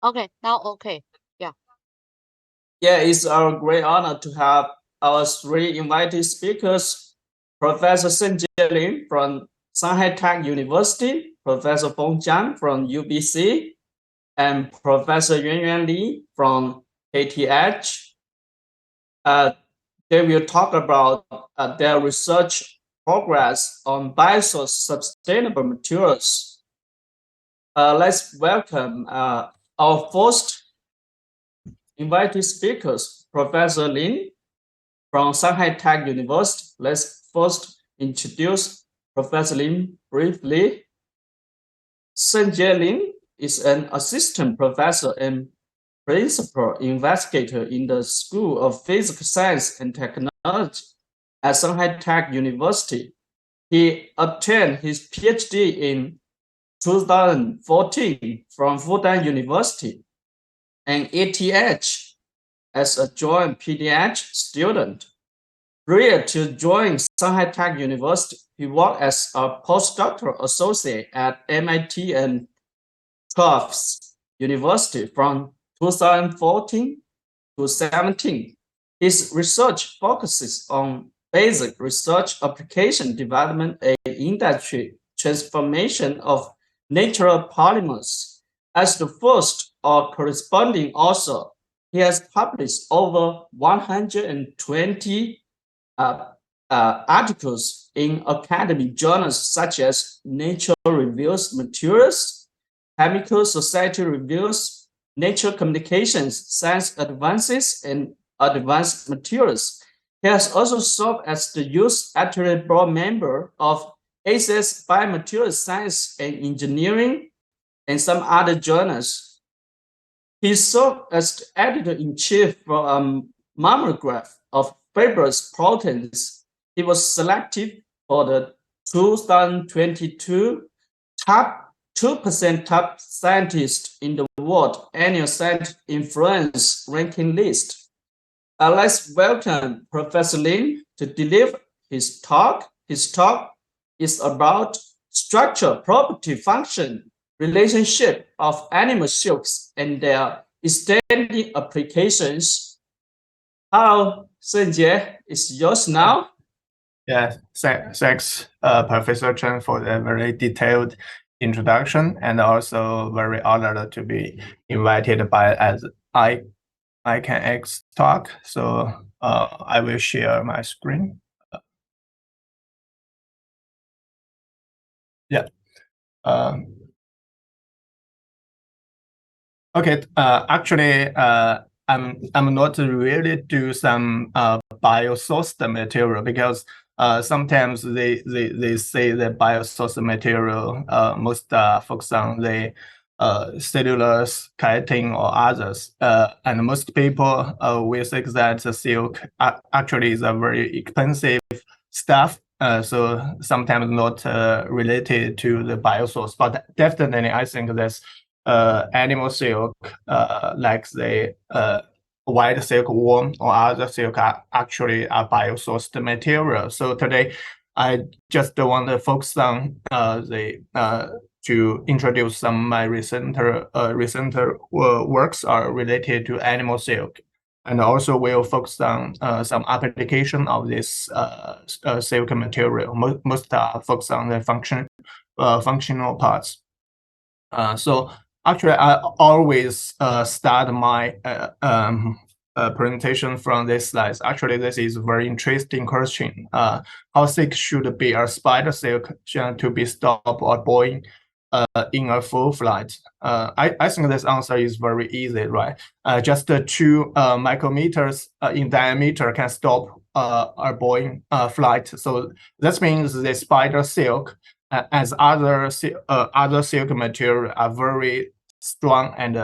Okay, now okay. Yeah. Yeah, it's our great honor to have our three invited speakers, Professor Shengjie Ling from ShanghaiTech University, Professor Feng from UBC, and Professor Yuanyuan Li from KTH. They will talk about their research progress on biosource sustainable materials. Let's welcome our first invited speakers, Professor Lin from ShanghaiTech University. Let's first introduce Professor Lin briefly. Shengjie Ling is an assistant professor and principal investigator in the School of Physical Science and Technology at ShanghaiTech University. He obtained his PhD in 2014 from Fudan University and ETH as a joint PhD student. Prior to joining ShanghaiTech University, he worked as a postdoctoral associate at MIT and Tufts University from 2014 to 17. His research focuses on basic research application development and industry transformation of natural polymers. As the first or corresponding author, he has published over 120 articles in academic journals such as Nature Reviews Materials, Chemical Society Reviews, Nature Communications, Science Advances, and Advanced Materials. He has also served as the youth editorial board member of ACS Biomaterials Science and Engineering and some other journals. He served as the editor-in-chief for a monograph of fibrous proteins. He was selected for the 2022 top 2% top scientists in the world annual scientific influence ranking list. Let's welcome Professor Lin to deliver his talk. His talk is about structure, property, function, relationship of animal silks and their extended applications. Hello, Shengjie, it's yours now. Yeah, thanks, Professor Chen, for the very detailed introduction, and also very honored to be invited by as ICANX talk. So I will share my screen. Yeah. Okay. Actually, I'm not really do some biosourced material because sometimes they say the biosourced material most focus on the cellulose, chitin, or others, and most people will think that the silk actually is a very expensive stuff. So sometimes not related to the biosource, but definitely I think that's animal silk, like the white silkworm or other silk, are actually a biosourced material. So today, I just want to focus on to introduce some of my recent works are related to animal silk, and also will focus on some application of this silk material. Most are focused on the functional parts. So actually, I always start my presentation from this slide. Actually, this is a very interesting question. How thick should be a spider silk to be stopped or boiling in a full flight? I think this answer is very easy, right? Just 2 micrometers in diameter can stop a boiling flight. So that means the spider silk, as other silk material, are very strong and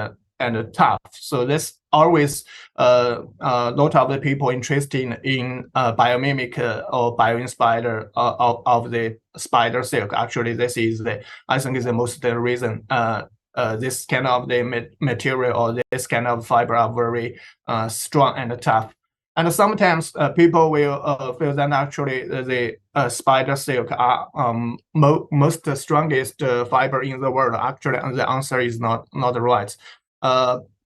tough. So this always a lot of the people interested in biomimic or bioinspired of the spider silk. Actually, this is I think is the most reason this kind of the material or this kind of fiber are very strong and tough. And sometimes people will feel that actually the spider silk are most strongest fiber in the world. Actually, the answer is not right.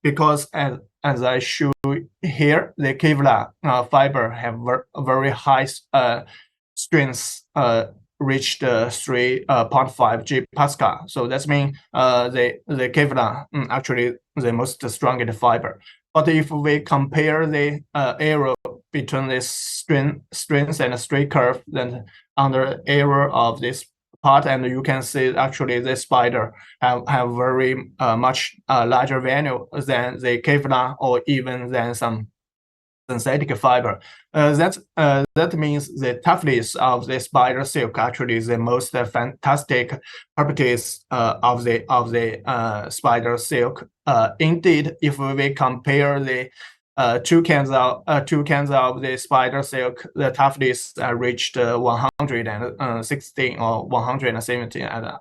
because as I show here, the Kevlar fiber have very high strength, reached 3.5 G Pascal. So that means the Kevlar actually the most strongest fiber. But if we compare the error between this strength and straight curve, then under error of this part, and you can see actually the spider have very much larger value than the Kevlar or even than some synthetic fiber. That means the toughness of the spider silk actually is the most fantastic properties of the spider silk. Indeed, if we compare the two cans of the spider silk, the toughness reached 116 or 117, and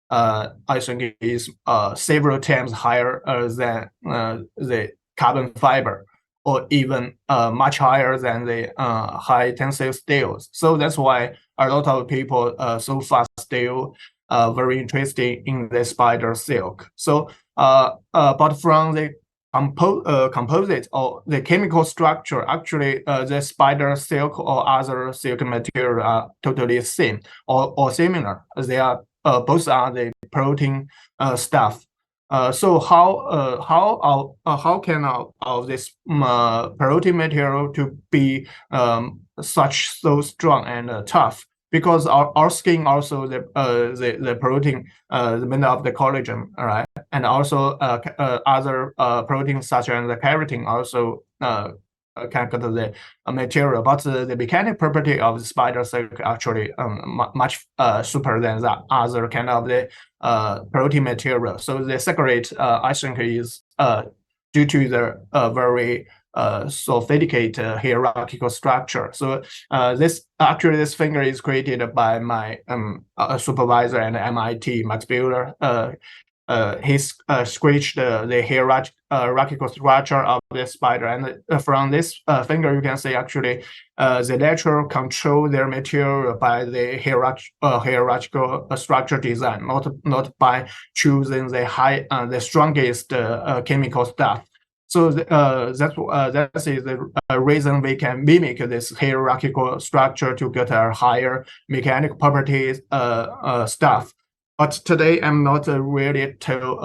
I think it is several times higher than the carbon fiber, or even much higher than the high tensile steels. So that's why a lot of people so far still very interested in the spider silk. So, but from the composite or the chemical structure, actually the spider silk or other silk material are totally same or similar. They are both are the protein stuff. So how can this protein material to be so strong and tough? Because our skin also the protein made of the collagen, all right, and also other proteins such as the keratin also can get the material, but the mechanical property of the spider silk actually much super than the other kind of the protein material. So the secret, I think, is due to the very sophisticated hierarchical structure. So this finger is created by my supervisor at MIT, Max Buehler. He scratched the hierarchical structure of the spider, and from this finger you can see actually the natural control their material by the hierarchical structure design, not by choosing the strongest chemical stuff. So that is the reason we can mimic this hierarchical structure to get a higher mechanical properties stuff. But today I'm not really tell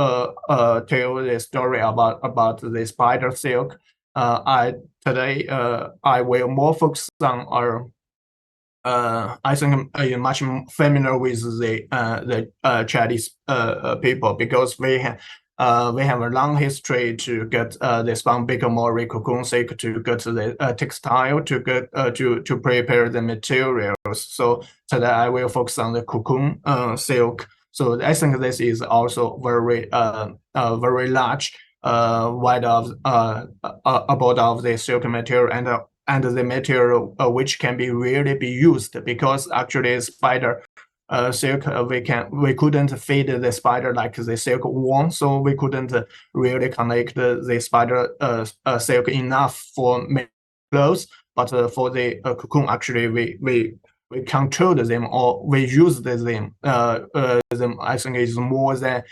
the story about the spider silk. Today I will more focus on our. I think I'm much familiar with the Chinese people, because we have a long history to get the spun mori cocoon silk, to get the textile, to get to prepare the materials. So today I will focus on the cocoon silk. So I think this is also very very large wide of about of the silk material and the material which can be really be used, because actually spider silk we couldn't feed the spider like the silk worm, so we couldn't really connect the spider silk enough for clothes. But for the cocoon, actually we controlled them, or we used them. I think is more than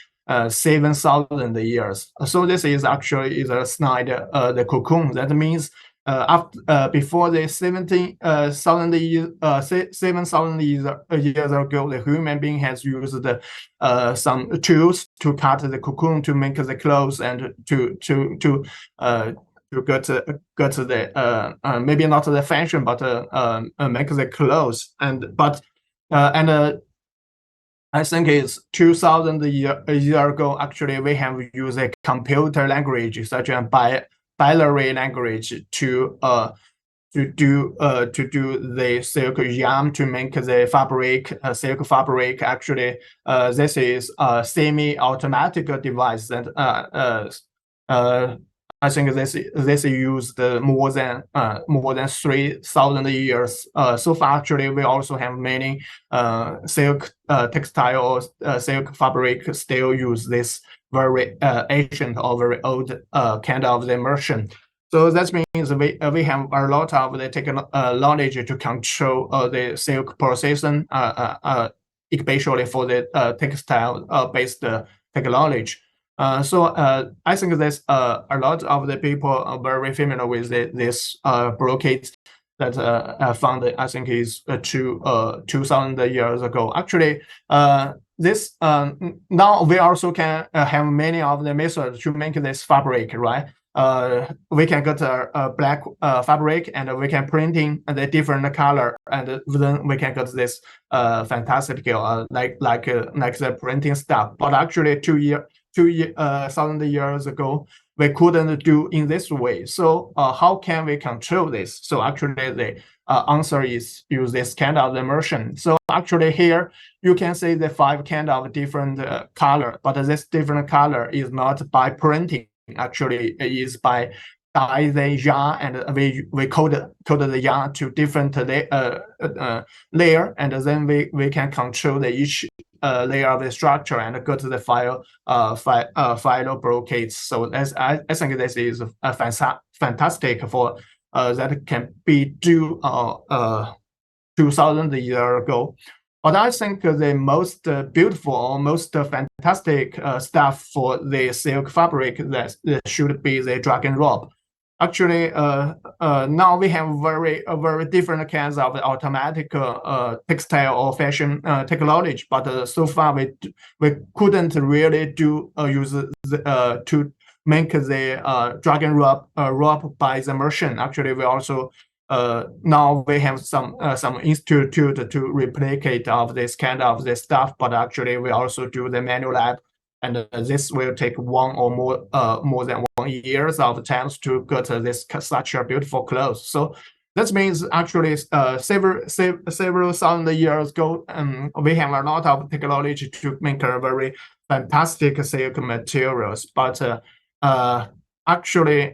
7,000 years. So this is actually a slide the cocoon. That means before the 17,000 years, 7,000 years ago, the human being has used some tools to cut the cocoon to make the clothes and to get the maybe not the fashion, but make the clothes. I think it's 2,000 year ago. Actually, we have used a computer language such as binary language to do the silk yarn to make the fabric, silk fabric. Actually, this is a semi-automatic device that I think this used more than 3,000 years. So far, actually, we also have many silk textile or silk fabric still use this very ancient or very old kind of the immersion. So that means we have a lot of the knowledge to control the silk processing, especially for the textile based technology. I think there's a lot of the people are very familiar with this brocade that found, I think, is 2,000 years ago. Actually, this now we also can have many of the methods to make this fabric, right? We can get a black fabric, and we can printing the different color, and then we can get this fantastic like the printing stuff. But actually, 2,000 years ago, we couldn't do in this way. So how can we control this? So actually, the answer is use this kind of immersion. So actually here you can see the 5 kind of different color, but this different color is not by printing. Actually, it is by dye the yarn, and we code the yarn to different layer, and then we can control the each layer of the structure and go to the file brocades. So I think this is a fantastic for that can be do 2,000 years ago. But I think the most beautiful or most fantastic stuff for the silk fabric that should be the drag and drop. Actually, now we have very different kinds of automatic textile or fashion technology, but so far we couldn't really do use to make the drag and drop by the machine. Actually, we also now we have some institute to replicate of this kind of the stuff, but actually we also do the manual lab, and this will take one or more than 1 years of times to get this such a beautiful clothes. So that means actually several thousand years ago, we have a lot of technology to make a very fantastic silk materials, but actually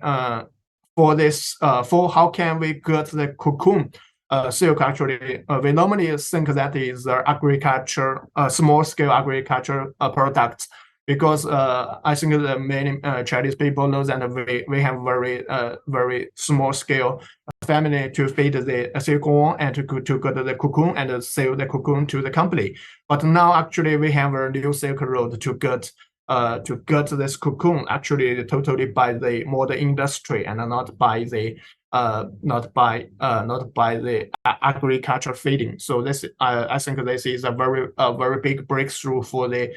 for this, for how can we get the cocoon silk? Actually, we normally think that is agriculture, small scale agriculture products, because I think that many Chinese people know that we have very small scale family to feed the silkworm and to get the cocoon and sell the cocoon to the company. But now actually we have a new silk road to get this cocoon actually totally by the modern industry and not by the agriculture feeding. So this I think this is a very big breakthrough for the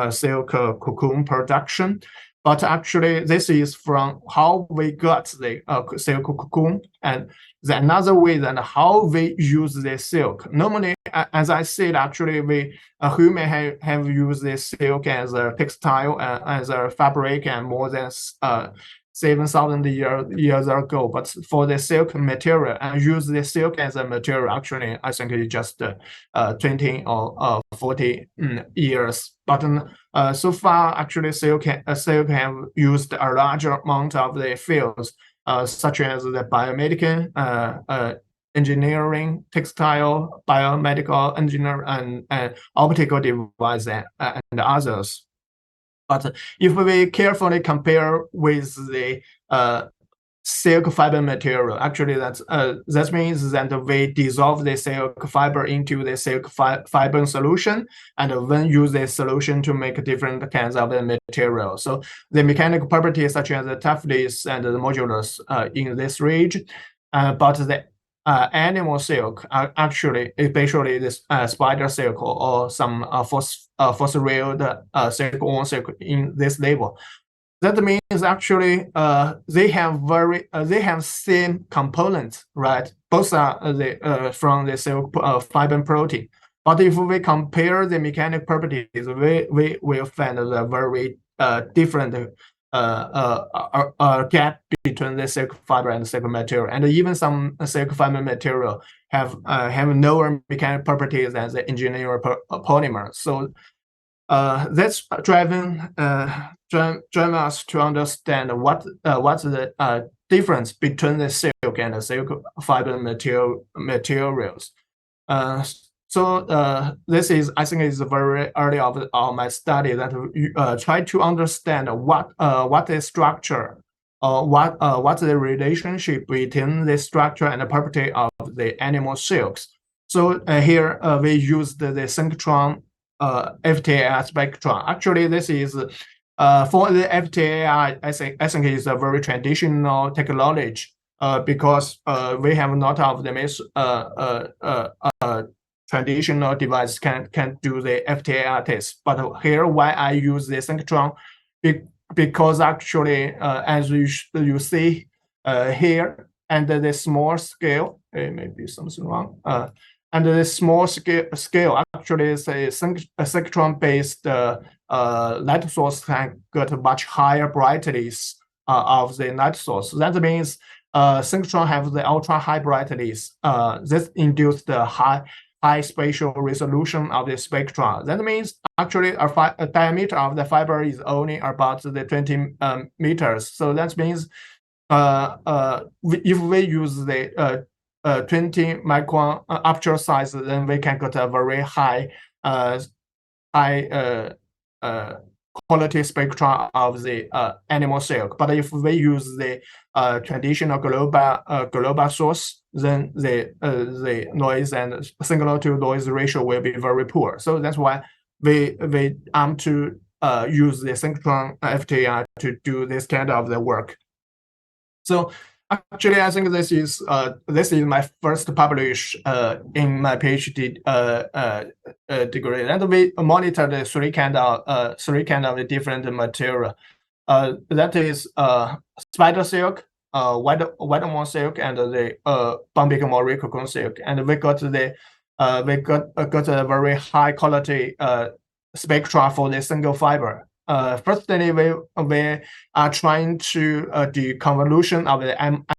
silk cocoon production. But actually, this is from how we got the silk cocoon, and the another way than how we use the silk. Normally, as I said, actually, we human have used the silk as a textile, as a fabric, and more than 7,000 years ago. But for the silk material, and use the silk as a material, actually, I think it's just 20 or 40 years. But so far, actually, silk have used a larger amount of the fields, such as the biomedical, engineering, textile, biomedical engineering, and optical device, and others. But if we carefully compare with the silk fiber material, actually that means that we dissolve the silk fiber into the silk fiber solution, and then use the solution to make different kinds of the material. So the mechanical properties such as the toughness and the modulus in this range, but the animal silk actually, especially this spider silk or some fossil silk in this level. That means actually they have same components, right? Both are from the silk fiber protein. But if we compare the mechanical properties, we will find a very different gap between the silk fiber and silk material, and even some silk fiber material have lower mechanical properties than the engineered polymer. So that's driving us to understand what's the difference between the silk and the silk fiber materials. So this is, I think, is very early of my study that try to understand what the structure, what's the relationship between the structure and the property of the animal silks. So here we used the synchrotron FTIR spectrum. Actually, this is For the FTAI, I think it's a very traditional technology because we have not of the traditional device can do the FTAI test. But here, why I use the synchrotron, because actually, as you see here, and the small scale, maybe something wrong. And the small scale actually is a synchrotron-based light source can get much higher brightness of the light source. That means synchrotron have the ultra high brightness. This induced the high spatial resolution of the spectrum. That means actually a diameter of the fiber is only about the 20 meters. So that means if we use the 20 micron aperture size, then we can get a very high quality spectra of the animal cell. But if we use the traditional global source, then the noise and signal to noise ratio will be very poor. So that's why we aim to use the synchrotron FTI to do this kind of the work. So actually, I think this is my first publish in my PhD degree, and we monitor the three kind of different material. That is spider silk, white silk, and the Bambic Mori cocoon silk, and we got a very high quality spectra for the single fiber. Firstly, we are trying to do convolution of the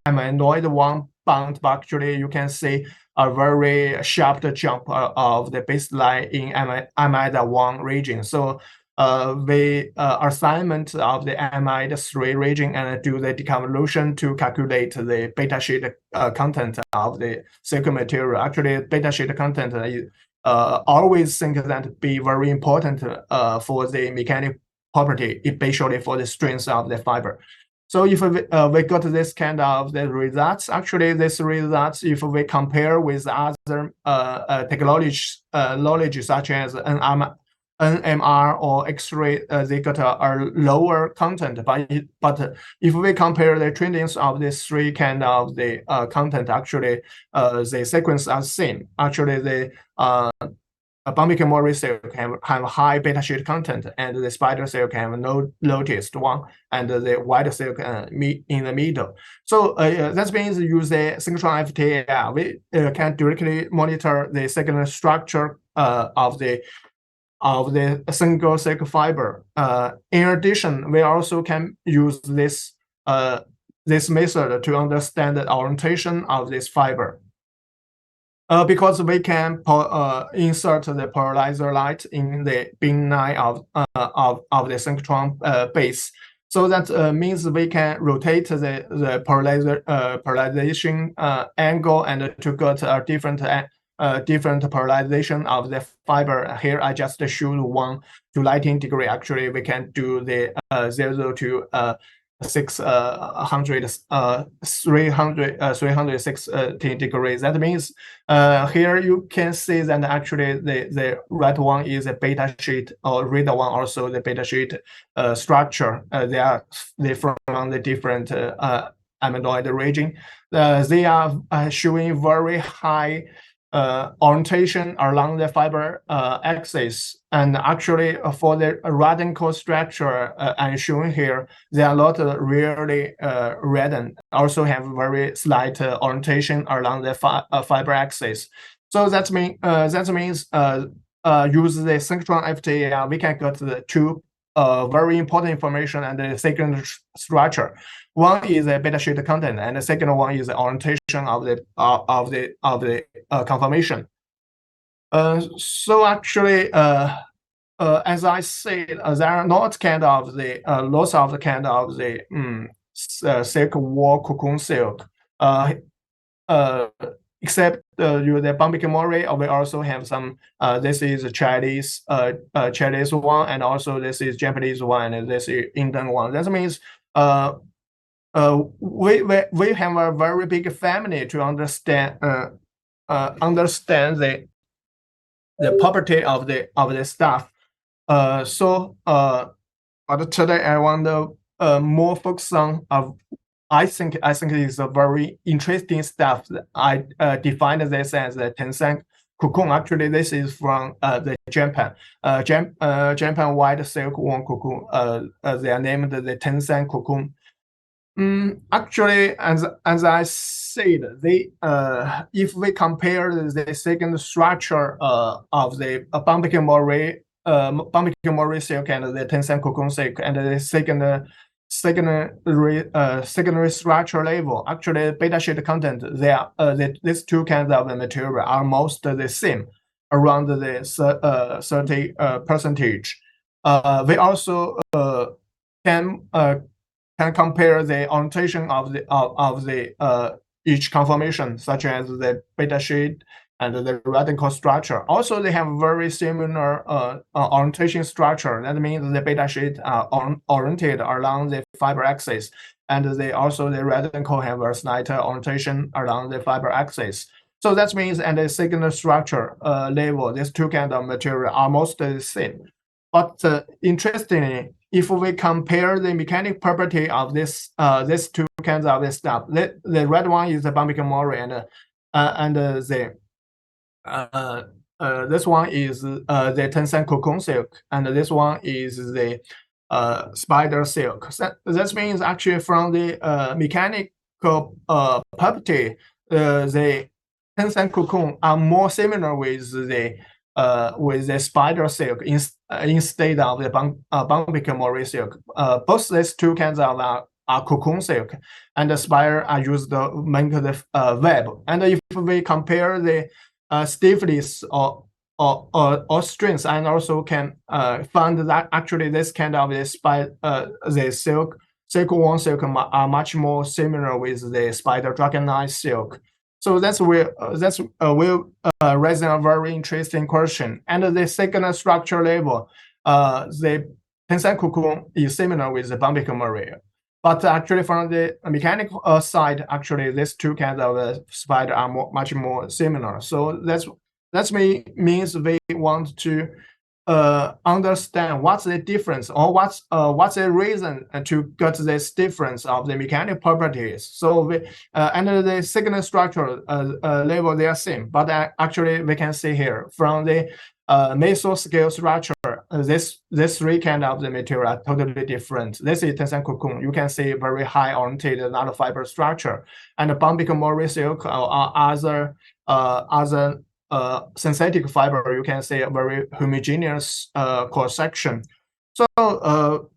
amyloid one bond, but actually you can see a very sharp jump of the baseline in amide 1 region. So we assignment of the amide 3 region and do the deconvolution to calculate the beta sheet content of the silk material. Actually, beta sheet content always think that be very important for the mechanical property, especially for the strength of the fiber. So if we got this kind of the results, actually this results, if we compare with other technologies, knowledge such as NMR or X-ray, they got a lower content. But if we compare the trendings of these three kind of the content, actually the sequence are same. Actually, the Bambic Mori silk have high beta sheet content, and the spider silk have no lowest one, and the white silk in the middle. So that means use the synchrotron FTAI, we can directly monitor the signal structure of the single silk fiber. In addition, we also can use this method to understand the orientation of this fiber. Because we can insert the polarizer light in the beam line of the synchrotron base. So that means we can rotate the polarization angle and to get a different polarization of the fiber. Here I just showed 1 to lighting degree. Actually, we can do the 0 to 360 degrees. That means here you can see that actually the red one is a beta sheet, or red one also the beta sheet structure. They from the different amyloid region. They are showing very high orientation along the fiber axis, and actually for the radical structure I'm showing here, they are not really reddened, also have very slight orientation along the fiber axis. So that means use the synchrotron FTAI, we can get the two very important information and the second structure. One is the beta sheet content, and the second one is the orientation of the conformation. So actually, as I said, there are not kind of the lots of the kind of the silk wool cocoon silk. Except the Bambic Mori, we also have some. This is Chinese one, and also this is Japanese one, and this is Indian one. That means we have a very big family to understand the property of the stuff. So But today I want to more focus on I think it's a very interesting stuff. I defined this as the Tencent cocoon. Actually, this is from the Japan. Japan white silkworm cocoon. They are named the Tencent cocoon. Actually, as I said, they if we compare the second structure of the Bambiki Mori silk and the Tencent cocoon silk and the secondary structure level, actually beta sheet content, these two kinds of material are most the same, around the 30 percentage. We also can compare the orientation of the each conformation, such as the beta sheet and the radical structure. Also, they have very similar orientation structure. That means the beta sheet are oriented along the fiber axis, and the radical have a slight orientation along the fiber axis. So that means at the second structure level, these two kinds of material are most the same. But interestingly, if we compare the mechanical property of these two kinds of this stuff, the red one is the Bambiki Mori, and this one is the Tencent cocoon silk, and this one is the spider silk. So that means actually from the mechanical property, the Tencent cocoon are more similar with the spider silk instead of the Bambiki Mori silk. Both these two kinds of are cocoon silk, and the spider are used to make the web. And if we compare the stiffness or strength, and also can find that actually this kind of the silkworm silk are much more similar with the spider dragonite silk. So that's will raise a very interesting question. And the second structure level, the Tencent cocoon is similar with the Bambiki Mori. But actually, from the mechanical side, actually, these two kinds of spider are much more similar. So that means we want to understand what's the difference, or what's the reason to get this difference of the mechanical properties. So we under the second structure level, they are same, but actually we can see here from the mesoscale structure, this three kind of the material are totally different. This is Tencent cocoon. You can see very high oriented nanofiber structure, and the Bambiki Mori silk or other synthetic fiber, you can see a very homogeneous cross section. So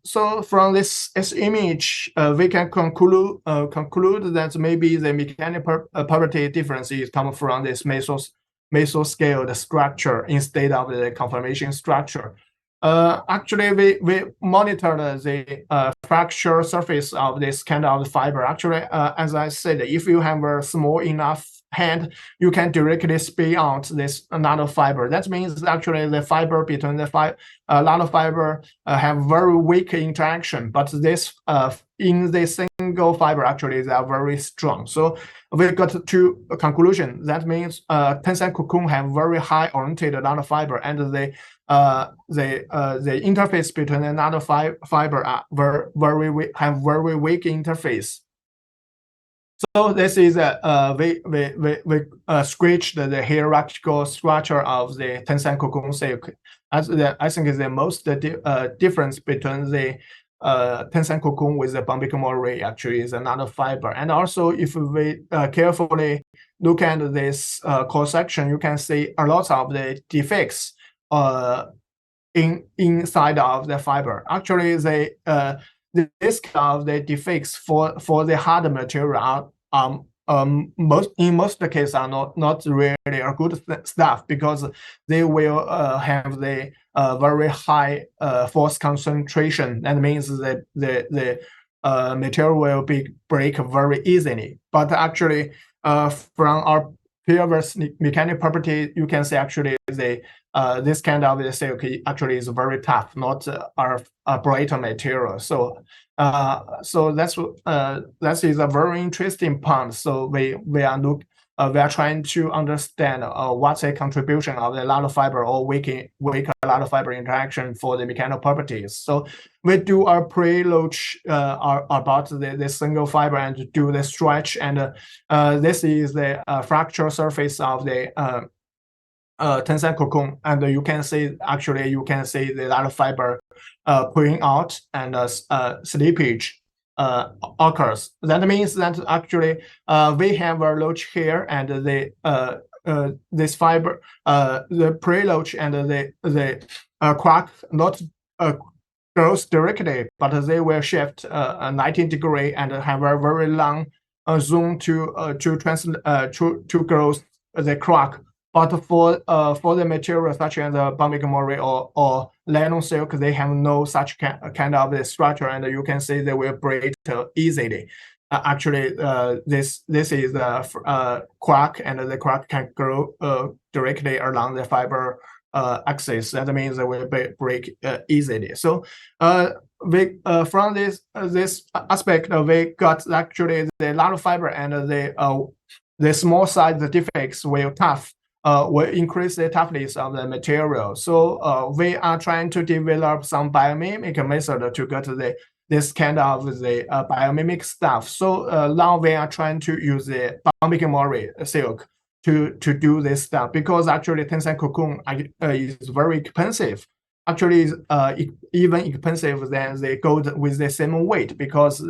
from this image, we can conclude that maybe the mechanical property differences come from this mesoscale structure instead of the conformation structure. Actually, we monitor the fracture surface of this kind of fiber. Actually, as I said, if you have a small enough hand, you can directly spin out this nanofiber. That means actually the fiber between the nanofiber have very weak interaction, but this in the single fiber actually they are very strong. So we got to a conclusion. That means Tencent cocoon have very high oriented nanofiber, and the interface between the nanofiber are very weak interface. So this is we scratched the hierarchical structure of the Tencent cocoon silk. I think is the most difference between the Tencent cocoon with the Bambiki Mori actually is another fiber. And also, if we carefully look at this cross section, you can see a lot of the defects inside of the fiber. Actually, this kind of the defects for the hard material are in most cases are not really a good stuff, because they will have the very high force concentration. That means that the material will break very easily. But actually, from our previous mechanical property, you can see actually this kind of silk actually is very tough, not a brighter material. So that is a very interesting point. So we are we are trying to understand what's the contribution of the nanofiber or weak nanofiber interaction for the mechanical properties. So we do a preload about the single fiber and do the stretch, and this is the fracture surface of the tensile cocoon, and you can see the nanofiber pulling out, and slippage occurs. That means that actually we have a loach here, and this fiber, the preloach and the crack not grows directly, but they will shift 90 degree and have a very long zone to grow the crack. But for the material such as pumic mori or nylon silk, they have no such kind of structure, and you can see they will break easily. Actually, this is a crack, and the crack can grow directly along the fiber axis. That means they will break easily. So we from this aspect, we got actually the nanofiber and the small size defects will increase the toughness of the material. So we are trying to develop some biomimic method to get this kind of the biomimic stuff. So now we are trying to use the pumic mori silk to do this stuff, because actually tensile cocoon is very expensive. Actually, even expensive than the gold with the same weight, because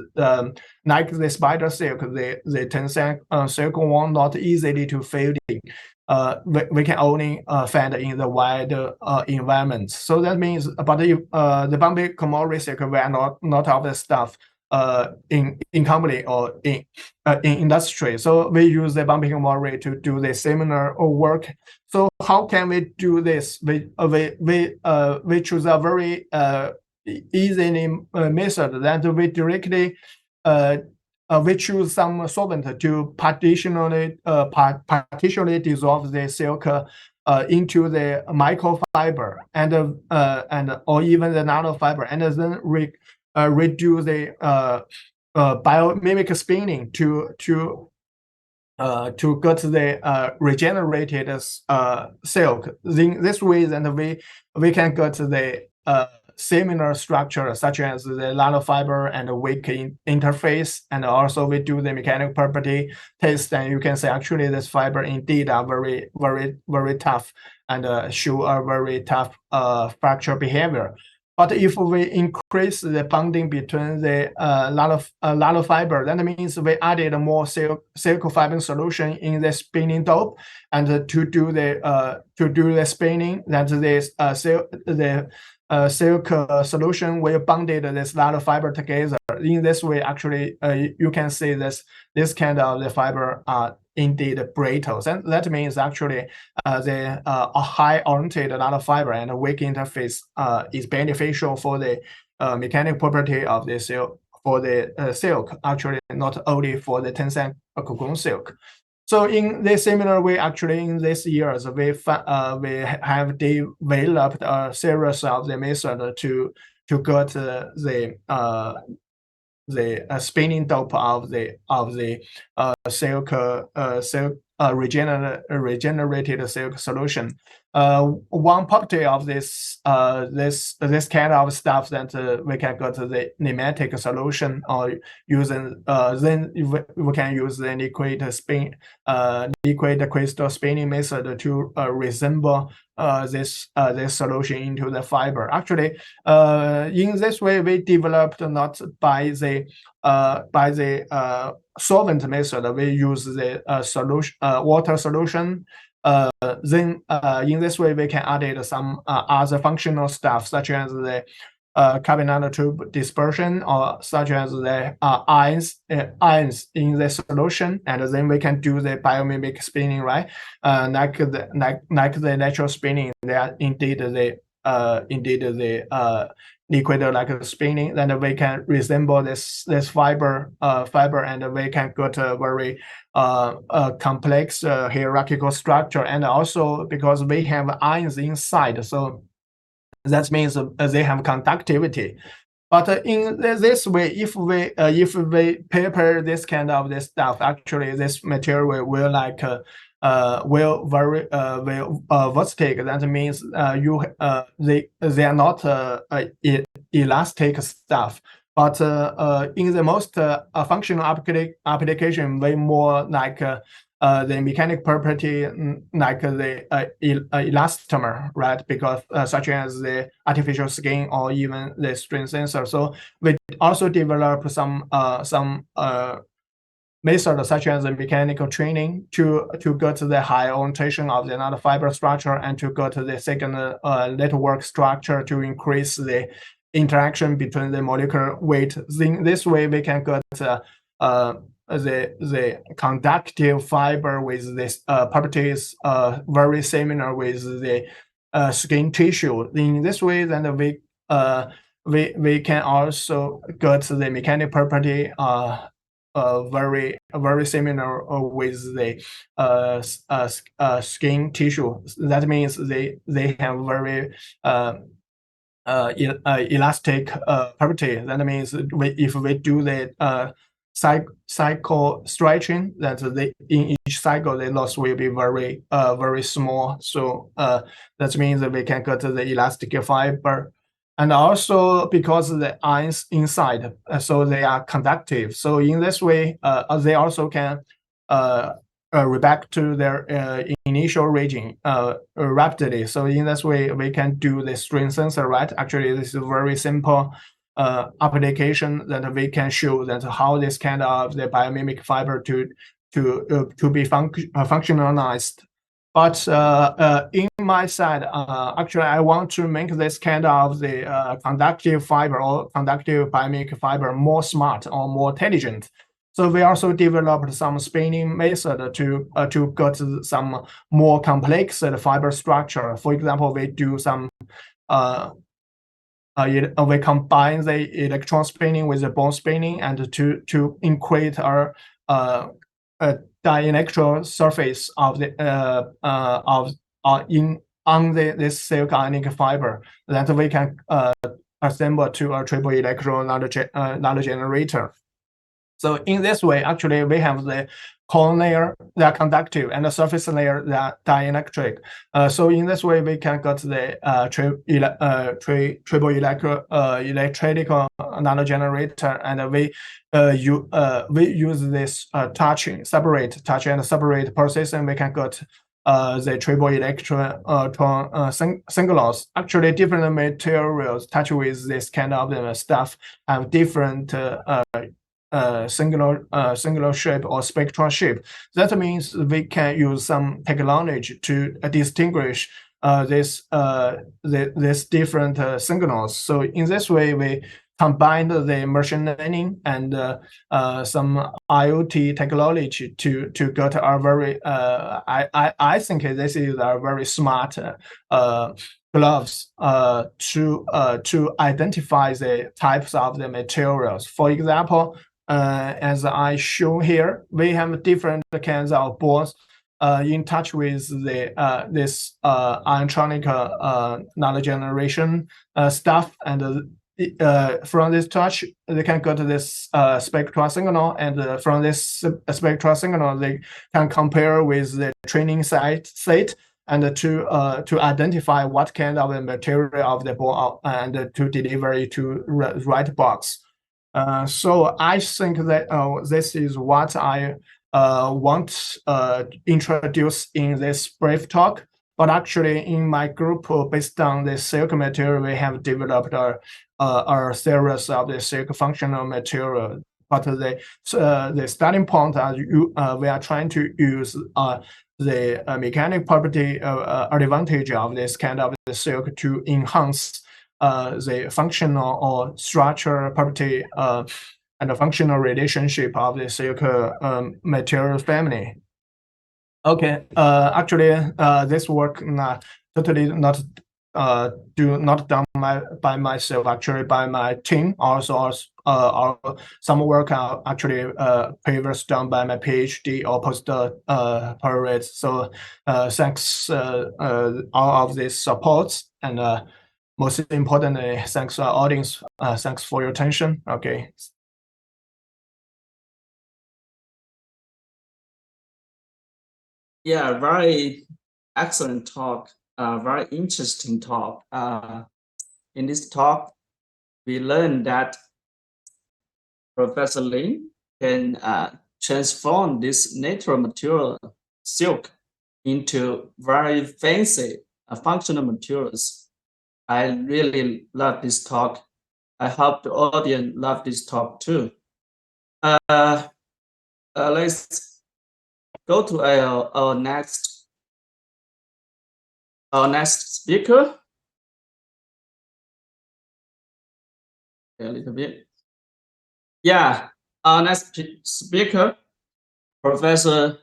like the spider silk, the tensile silk one not easily to fading. We can only find in the wide environment. So that means, but if the pumic mori silk, we are not of the stuff in company or in industry. So we use the pumic mori to do the similar work. So how can we do this? We choose a very easy method that we directly we choose some solvent to partially dissolve the silk into the microfiber and or even the nanofiber, and then redo the biomimic spinning to get the regenerated silk. In this way, then we can get the similar structure such as the nanofiber and the weak interface, and also we do the mechanical property test, and you can say actually this fiber indeed are very tough and show a very tough fracture behavior. But if we increase the bonding between the nanofiber, that means we added more silk fiber solution in the spinning dope, and to do the spinning, that the silk solution will bonded this nanofiber together. In this way, actually, you can see this kind of the fiber are indeed brittle. And that means actually the high-oriented nanofiber and a weak interface is beneficial for the mechanical property of the silk, for the silk, actually not only for the tensile cocoon silk. So in this similar way, actually in these years, we have developed a series of the method to get the spinning dope of the silk regenerated silk solution. One property of this kind of stuff that we can get the pneumatic solution, or using then we can use the liquid crystal spinning method to resemble this solution into the fiber. Actually, in this way, we developed not by the solvent method. We use the solution water solution. Then in this way, we can add some other functional stuff, such as the carbon nanotube dispersion, or such as the ions in the solution, and then we can do the biomimic spinning, right? Like the natural spinning, they are indeed the liquid like spinning. Then we can resemble this fiber, and we can get a very complex hierarchical structure, and also because we have ions inside, so that means they have conductivity. But in this way, if we prepare this kind of this stuff, actually this material will like will very will vertic. That means they are not elastic stuff. But in the most functional application, way more like the mechanic property, like the elastomer, right? Because such as the artificial skin or even the strain sensor. So we also develop some methods such as the mechanical training to get the high orientation of the nanofiber structure and to get the second network structure to increase the interaction between the molecular weight. In this way, we can get the conductive fiber with this properties very similar with the skin tissue. In this way, then we can also get the mechanical property very similar with the skin tissue. That means they have very elastic property. That means if we do the cycle stretching, that in each cycle the loss will be very small. So that means that we can get the elastic fiber. And also because the ions inside, so they are conductive. So in this way, they also can back to their initial region rapidly. So in this way, we can do the strain sensor, right? Actually, this is a very simple application that we can show that how this kind of the biomimic fiber to be functionalized. But in my side, actually, I want to make this kind of the conductive fiber or conductive biomimic fiber more smart or more intelligent. So we also developed some spinning method to get some more complex fiber structure. For example, we do some we combine the electron spinning with the bond spinning and to create our dielectric surface of the on this silk ionic fiber that we can assemble to a triple electron nano generator. So in this way, actually, we have the core layer that are conductive and the surface layer that dielectric. So in this way, we can get the triple electrical nano generator, and we use this touch and separate process, and we can get the triple electron singulars. Actually, different materials touch with this kind of stuff have different singular shape or spectral shape. That means we can use some technology to distinguish this different signals. So in this way, we combined the machine learning and some IoT technology to get a very I think this is a very smart gloves to identify the types of the materials. For example, as I show here, we have different kinds of boards in touch with the this ionic nano generation stuff, and from this touch they can go to this spectral signal, and from this spectral signal they can compare with the training set and to identify what kind of the material of the board and to deliver it to right box. So I think that this is what I want introduce in this brief talk. But actually, in my group, based on the silk material, we have developed a series of the silk functional material. But the starting point we are trying to use the mechanic property advantage of this kind of the silk to enhance the functional or structure property and the functional relationship of the silk material family. Okay, actually, this work totally not done by myself. Actually, by my team. Also, some work are actually previous done by my PhD or postdoctorate. So thanks all of these supports, and most importantly, thanks our audience. Thanks for your attention. Okay. Yeah, very excellent talk. Very interesting talk. In this talk, we learned that Professor Ling can transform this natural material silk into very fancy functional materials. I really love this talk. I hope the audience love this talk too. Let's go to our next speaker. A little bit. Yeah, our next speaker, Professor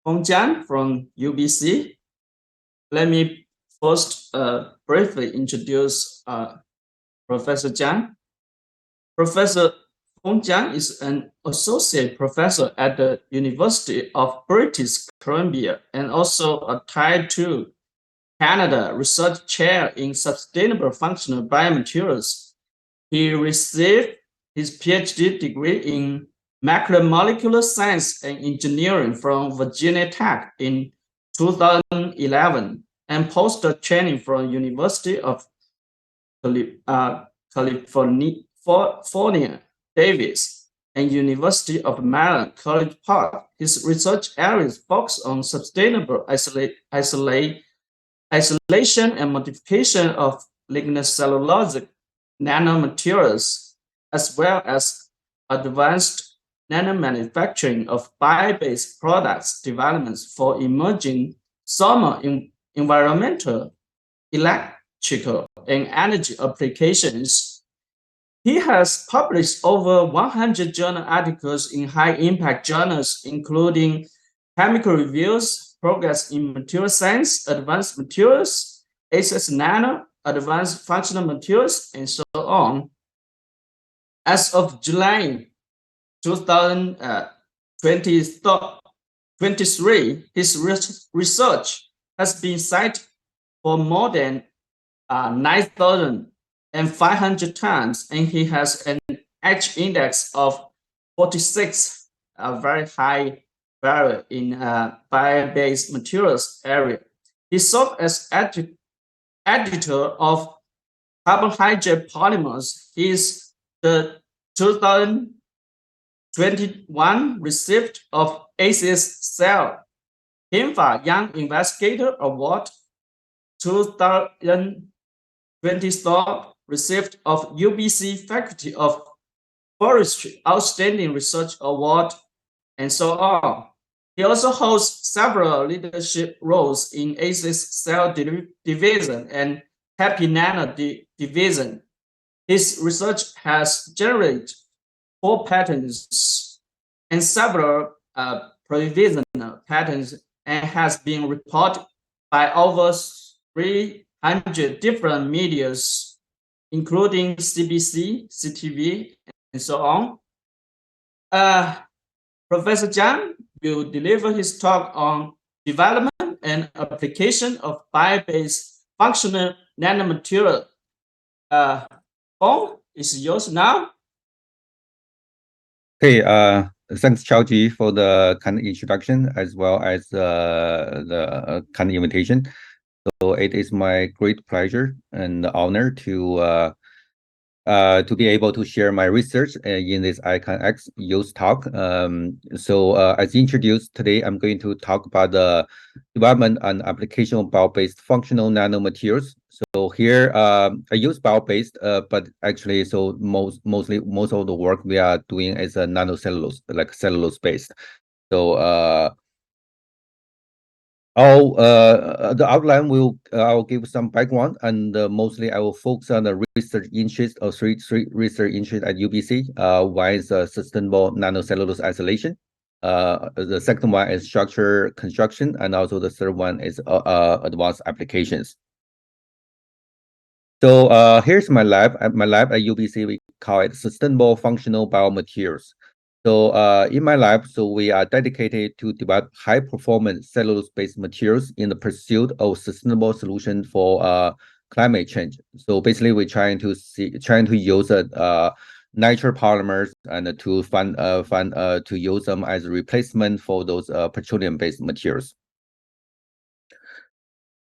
Feng from UBC. Let me first briefly introduce Professor Jiang. Professor Feng is an associate professor at the University of British Columbia and also a Tier 2 Canada research chair in sustainable functional biomaterials. He received his PhD degree in macromolecular science and engineering from Virginia Tech in 2011 and postdoc training from University of California, Davis, and University of Maryland, College Park. His research areas focus on sustainable isolation and modification of lignocellulosic nanomaterials, as well as advanced nanomanufacturing of bio-based products developments for emerging thermal, environmental, electrical, and energy applications. He has published over 100 journal articles in high-impact journals, including Chemical Reviews, Progress in Material Science, Advanced Materials, SS Nano, Advanced Functional Materials, and so on. As of July 2023, his research has been cited for more than 9,500 times, and he has an H index of 46, a very high value in bio-based materials area. He served as editor of carbohydrate polymers. He is the 2021 recipient of ACS Cell Himfa Young Investigator Award, 2024 recipient of UBC Faculty of Forestry Outstanding Research Award, and so on. He also holds several leadership roles in ACS Cell Division and Happy Nano Division. His research has generated 4 patents and several provisional patents and has been reported by over 300 different medias, including CBC, CTV, and so on. Professor Jiang will deliver his talk on development and application of bio-based functional nanomaterial. Feng, is yours now. Okay, thanks, Xiaoji, for the kind introduction as well as the kind invitation. So it is my great pleasure and honor to be able to share my research in this IconX youth talk. As introduced today, I'm going to talk about the development and application of bio-based functional nanomaterials. So here I use bio-based, but actually, so most of the work we are doing is a nanocellulose, like cellulose-based. So the outline I'll give some background, and mostly I will focus on the research interest or three research interest at UBC. One is sustainable nanocellulose isolation. The second one is structure construction, and also the third one is advanced applications. So here's my lab. At my lab at UBC, we call it Sustainable Functional Biomaterials. So in my lab, so we are dedicated to develop high-performance cellulose-based materials in the pursuit of sustainable solution for climate change. So basically, we're trying to use natural polymers and to use them as a replacement for those petroleum-based materials.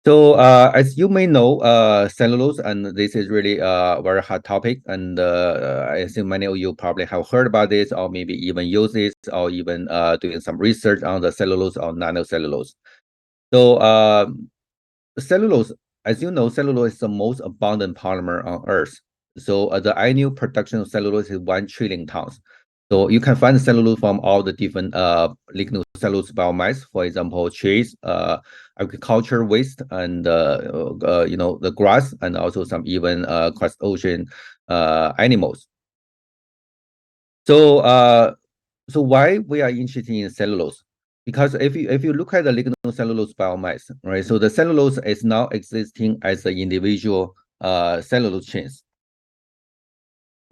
So as you may know, cellulose, and this is really a very hot topic, and I think many of you probably have heard about this, or maybe even use this, or even doing some research on the cellulose or nanocellulose. So cellulose, as you know, cellulose is the most abundant polymer on Earth. So the annual production of cellulose is 1 trillion tons. So you can find cellulose from all the different lignocellulose biomass, for example, trees, agriculture waste, and the grass, and also some even cross ocean animals. So so why we are interested in cellulose? Because if you look at the lignocellulose biomass, right? So the cellulose is now existing as the individual cellulose chains.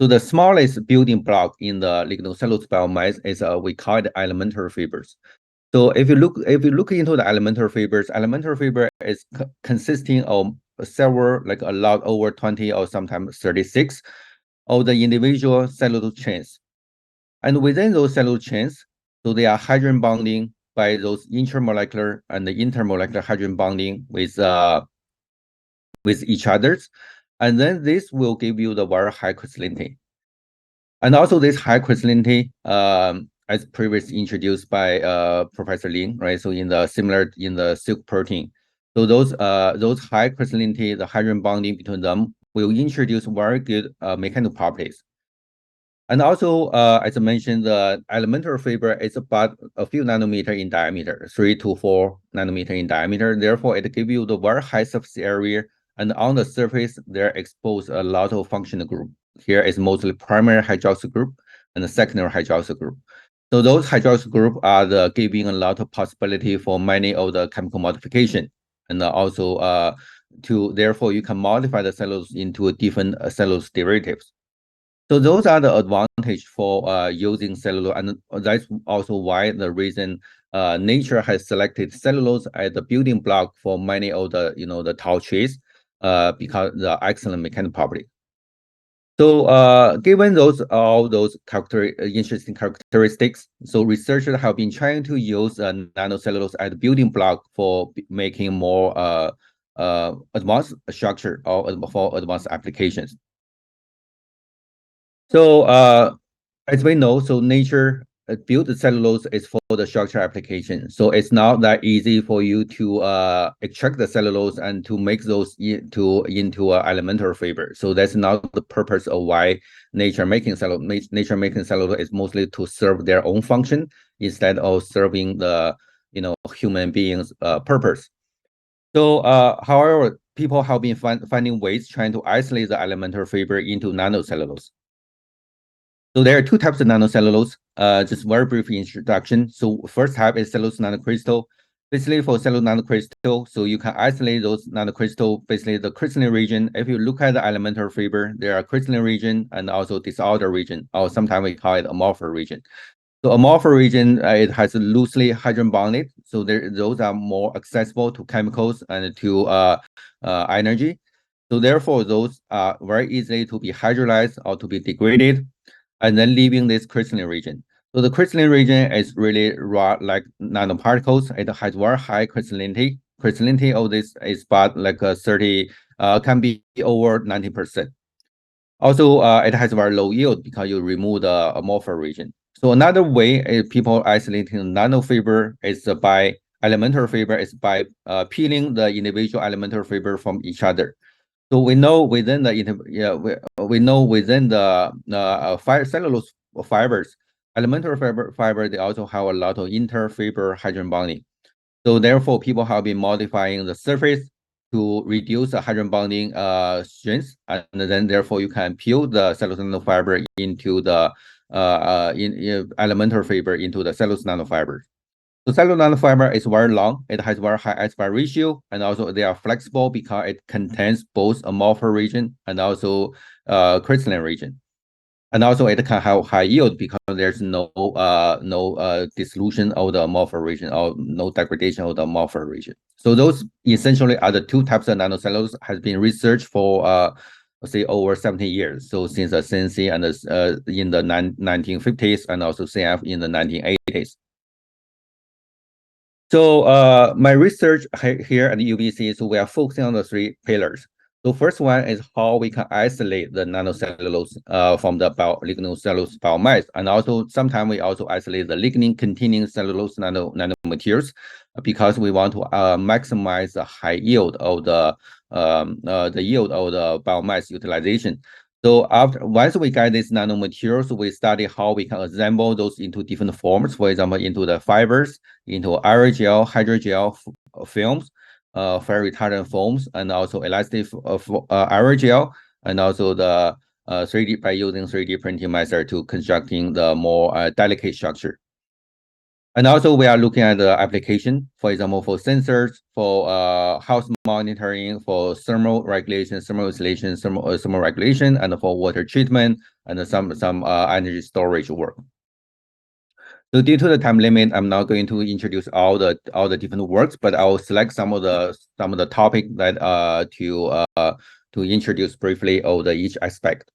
So the smallest building block in the lignocellulose biomass is we call it elementary fibers. So if you look into the elementary fiber is consisting of several, like a lot over 20 or sometimes 36 of the individual cellulose chains. And within those cellulose chains, so they are hydrogen bonding by those intramolecular and the intermolecular hydrogen bonding with each others. And then this will give you the very high crystallinity. And also this high crystallinity, as previously introduced by Professor Ling, right? So in the silk protein. So those high crystallinity, the hydrogen bonding between them will introduce very good mechanical properties. And also, as I mentioned, the elementary fiber is about a few nanometer in diameter, 3 to 4 nanometer in diameter. Therefore, it gives you the very high surface area, and on the surface, they're exposed a lot of functional group. Here is mostly primary hydroxyl group and the secondary hydroxyl group. So those hydroxyl group are giving a lot of possibility for many of the chemical modification, and also therefore you can modify the cellulose into a different cellulose derivatives. So those are the advantage for using cellulose, and that's also why the reason nature has selected cellulose as the building block for many of the the tall trees, because the excellent mechanical property. So given all those interesting characteristics, so researchers have been trying to use nanocellulose as a building block for making more advanced structure or for advanced applications. So as we know, so nature built the cellulose is for the structure application. So it's not that easy for you to extract the cellulose and to make those into elementary fiber. So that's not the purpose of why nature making cellulose. Nature making cellulose is mostly to serve their own function instead of serving the human beings' purpose. So however, people have been finding ways trying to isolate the elementary fiber into nanocellulose. So there are two types of nanocellulose. Just very brief introduction. So first type is cellulose nanocrystal. Basically for cellulose nanocrystal, so you can isolate those nanocrystal, basically the crystalline region. If you look at the elementary fiber, there are crystalline region and also disorder region, or sometimes we call it amorphous region. So amorphous region, it has loosely hydrogen bonded. So those are more accessible to chemicals and to energy. So therefore, those are very easily to be hydrolyzed or to be degraded, and then leaving this crystalline region. So the crystalline region is really raw, like nanoparticles. It has very high crystallinity. Crystallinity of this is about like 30, can be over 90%. Also, it has very low yield because you remove the amorphous region. So another way people isolating nanofiber is by elementary fiber is by peeling the individual elementary fiber from each other. So we know within the cellulose fibers, elementary fiber, they also have a lot of interfiber hydrogen bonding. So therefore, people have been modifying the surface to reduce the hydrogen bonding strength, and then therefore you can peel the cellulose nanofiber into the elementary fiber into the cellulose nanofiber. So cellulose nanofiber is very long. It has very high aspect ratio, and also they are flexible because it contains both amorphous region and also crystalline region. And also it can have high yield because there's no dissolution of the amorphous region or no degradation of the amorphous region. So those essentially are the two types of nanocellulose has been researched for let's say over 70 years. So since the CNC and in the 1950s and also CF in the 1980s. So my research here at the UBC, so we are focusing on the three pillars. So first one is how we can isolate the nanocellulose from the lignocellulose biomass, and also sometimes we also isolate the lignin-containing cellulose nanomaterials because we want to maximize the high yield of the biomass utilization. So once we get these nanomaterials, we study how we can assemble those into different forms. For example, into the fibers, into aerogel, hydrogel films, fire retardant foams, and also elastic aerogel, and also the 3D by using 3D printing method to constructing the more delicate structure. And also we are looking at the application, for example, for sensors, for house monitoring, for thermal regulation, thermal isolation, thermal regulation, and for water treatment, and some energy storage work. So due to the time limit, I'm not going to introduce all the different works, but I will select some of the topic that to introduce briefly of each aspect.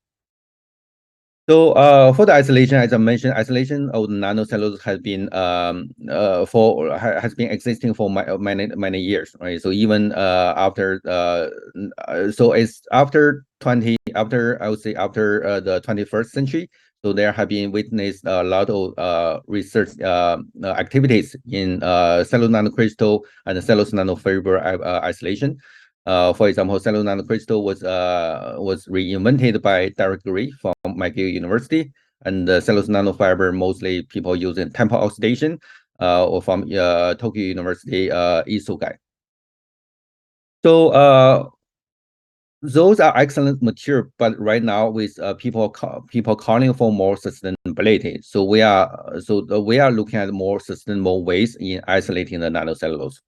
So for the isolation, as I mentioned, isolation of nanocellulose has been existing for many years, right? So even after so it's after I would say after the 21st century. So there have been witnessed a lot of research activities in cellulose nanocrystal and cellulose nanofiber isolation. For example, cellulose nanocrystal was reinvented by Derek Gray from McGill University, and the cellulose nanofiber mostly people using temporal oxidation or from Tokyo University Isugai. So those are excellent material, but right now with people calling for more sustainability, so we are looking at more sustainable ways in isolating the nanocellulose.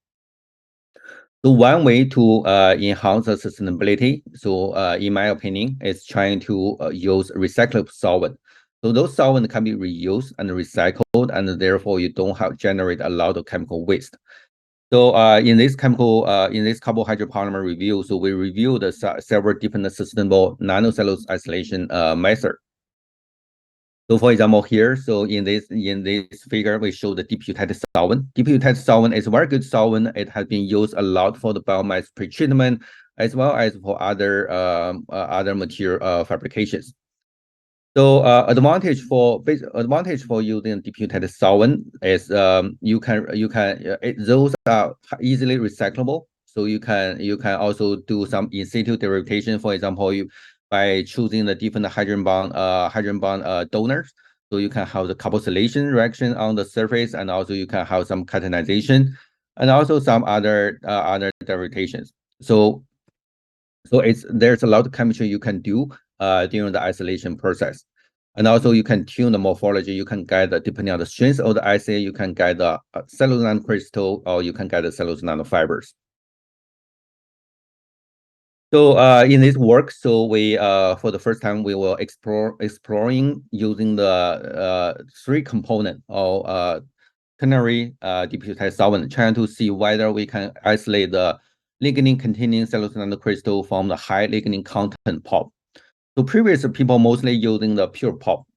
So one way to enhance the sustainability, so in my opinion, is trying to use recyclable solvent. So those solvents can be reused and recycled, and therefore you don't have generate a lot of chemical waste. So in this couple hydropolymer review, so we reviewed several different sustainable nanocellulose isolation method. So for example, here, so in this figure, we show the deputated solvent. Deputated solvent is a very good solvent. It has been used a lot for the biomass pretreatment as well as for other material fabrications. So advantage for using deputated solvent is those are easily recyclable. So you can also do some in situ derivation. For example, by choosing the different hydrogen bond donors, so you can have the carboxylation reaction on the surface, and also you can have some catenization, and also some other derivations. So there's a lot of chemistry you can do during the isolation process. And also you can tune the morphology. You can get depending on the strength of the assay, you can get the cellulose nanocrystal, or you can get the cellulose nanofibers. So in this work, so we for the first time we will exploring using the three component of ternary deputated solvent, trying to see whether we can isolate the lignin containing cellulose nanocrystal from the high lignin content pulp. So previously, people mostly using the pure pulp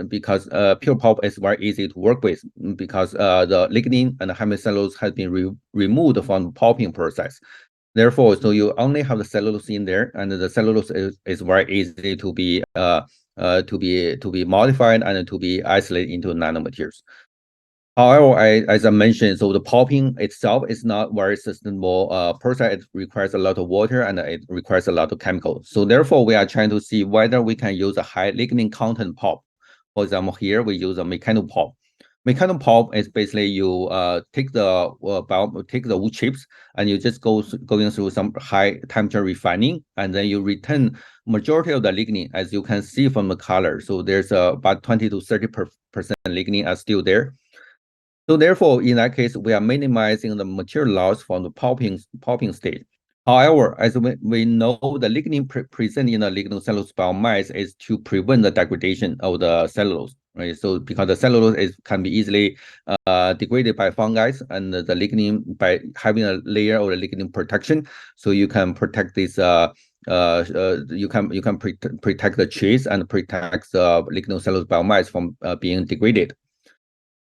because pure pulp is very easy to work with because the lignin and the hemicellulose has been removed from the pulping process. Therefore, so you only have the cellulose in there, and the cellulose is very easy to be modified and to be isolated into nanomaterials. However, as I mentioned, so the pulping itself is not very sustainable process. It requires a lot of water and it requires a lot of chemicals. So therefore, we are trying to see whether we can use a high lignin content pulp. For example, here we use a mechanical pulp. Mechanical pulp is basically you take the wood chips and you just going through some high temperature refining, and then you return majority of the lignin, as you can see from the color. So there's about 20 to 30% lignin are still there. So therefore, in that case, we are minimizing the material loss from the pulping stage. However, as we know, the lignin present in the lignocellulose biomass is to prevent the degradation of the cellulose, right? So because the cellulose can be easily degraded by fungi, and the lignin, by having a layer of the lignin protection, so you can protect this. You can protect the cheese and protect the lignocellulose biomass from being degraded.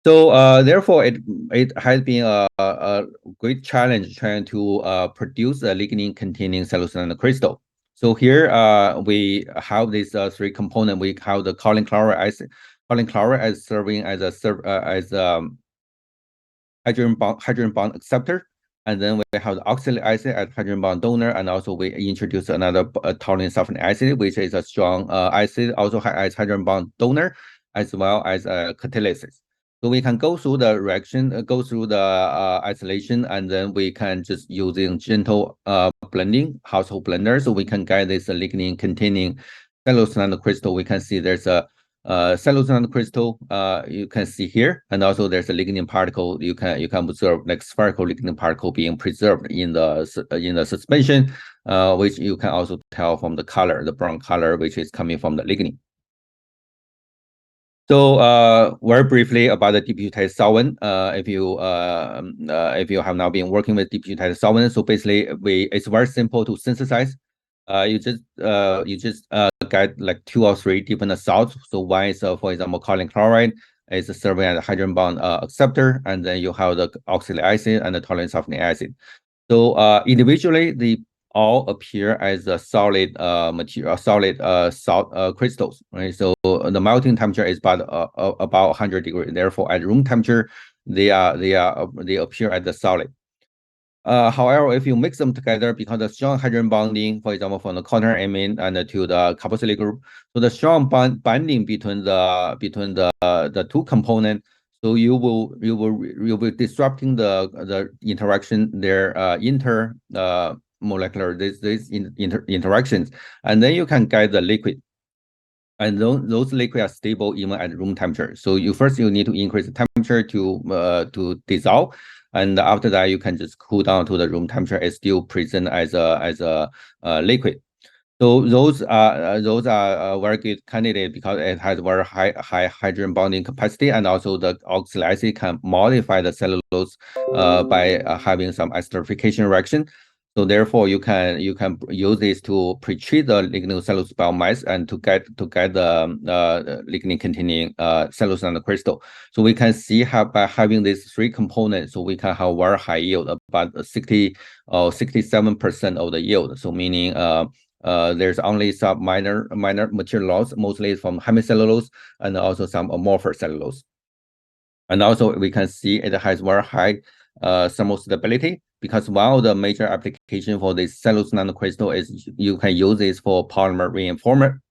So therefore, it has been a great challenge trying to produce a lignin-containing cellulose nanocrystal. So here we have these three components. We have the choline chloride acid. Choline chloride as serving as a hydrogen bond acceptor, and then we have the oxalic acid as hydrogen bond donor, and also we introduce another toluene sulfonic acid, which is a strong acid, also as hydrogen bond donor, as well as catalysis. So we can go through the reaction, go through the isolation, and then we can just using gentle blending, household blender, so we can get this lignin containing cellulose nanocrystal. We can see there's a cellulose nanocrystal you can see here, and also there's a lignin particle. You can observe like spherical lignin particle being preserved in the suspension, which you can also tell from the color, the brown color, which is coming from the lignin. So very briefly about the deputized solvent. If you have now been working with deputized solvent, so basically it's very simple to synthesize. You just get like 2 or 3 different salts. So one is for example choline chloride is serving as a hydrogen bond acceptor, and then you have the oxalic acid and the toluene sulfonic acid. So individually they all appear as a solid material, solid salt crystals, right? So the melting temperature is about 100 degrees. Therefore, at room temperature, they appear as a solid. However, if you mix them together, because the strong hydrogen bonding, for example, from the quaternary amine and to the carboxylic group, so the strong bonding between the two components, so you will be disrupting the interaction, their intermolecular interactions, and then you can get the liquid. And those liquids are stable even at room temperature. So you need to increase the temperature to dissolve, and after that you can just cool down to the room temperature. It's still present as a liquid. So those are very good candidate because it has very high hydrogen bonding capacity, and also the oxalic acid can modify the cellulose by having some esterification reaction. So therefore, you can use this to pre-treat the lignocellulose biomass and to get the lignin-containing cellulose nanocrystal. So we can see how by having these 3 components, so we can have very high yield, about 60 or 67% of the yield. So meaning there's only some minor material loss, mostly from hemicellulose and also some amorphous cellulose. And also we can see it has very high thermal stability, because one of the major application for this cellulose nanocrystal is you can use this for polymer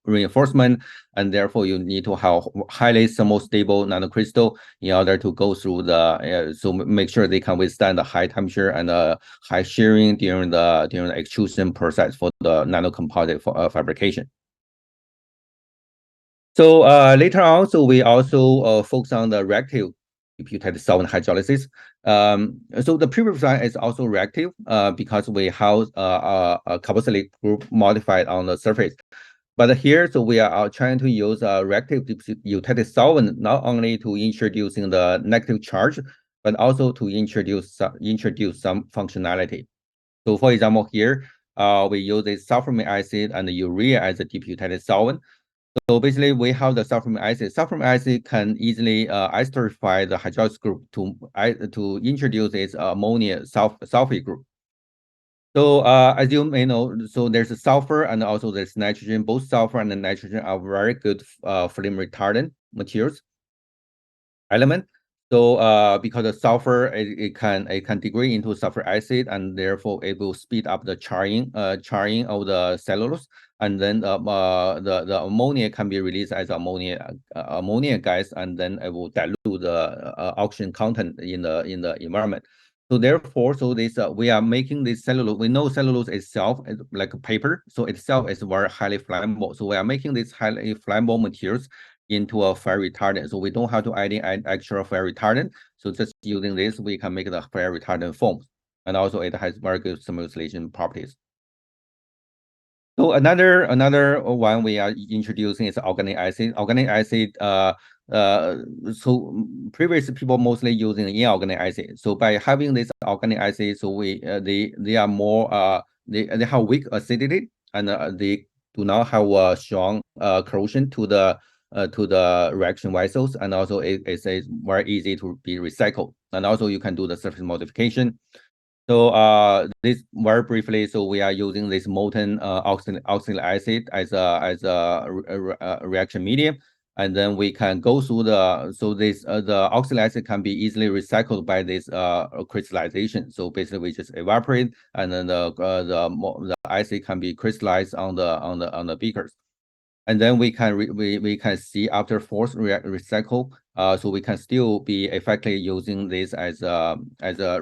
reinforcement, and therefore you need to have highly thermostable nanocrystal in order to go through the so make sure they can withstand the high temperature and high shearing during the extrusion process for the nanocomposite fabrication. So later on, so we also focus on the reactive deputized solvent hydrolysis. So the previous one is also reactive because we have a carboxylic group modified on the surface. But here, so we are trying to use a reactive deputized solvent not only to introducing the negative charge, but also to introduce some functionality. So for example, here we use the sulfuric acid and the urea as a deputized solvent. So basically, we have the sulfuric acid. Sulfuric acid can easily esterify the hydrolysis group to introduce its ammonia sulfate group. So as you may know, so there's a sulfur and also there's nitrogen. Both sulfur and nitrogen are very good flame retardant materials element. So because the sulfur it can degrade into sulfuric acid, and therefore it will speed up the charring of the cellulose, and then the ammonia can be released as ammonia gas, and then it will dilute the oxygen content in the environment. So therefore, so this we are making this cellulose. We know cellulose itself is like a paper, so itself is very highly flammable. So we are making these highly flammable materials into a fire retardant. So we don't have to add extra fire retardant. So just using this, we can make the fire retardant foam. and also it has very good simulation properties. So another one we are introducing is organic acid. Organic acid, so previous people mostly using inorganic acid. So by having this organic acid, so they are more they have weak acidity, and they do not have a strong corrosion to the reaction vessels, and also it's very easy to be recycled, and also you can do the surface modification. So this very briefly, so we are using this molten oxalic acid as a reaction medium, and then we can go through the oxalic acid can be easily recycled by this crystallization. So basically, we just evaporate, and then the acid can be crystallized on the beakers. And then we can see after forced recycle, so we can still be effectively using this as a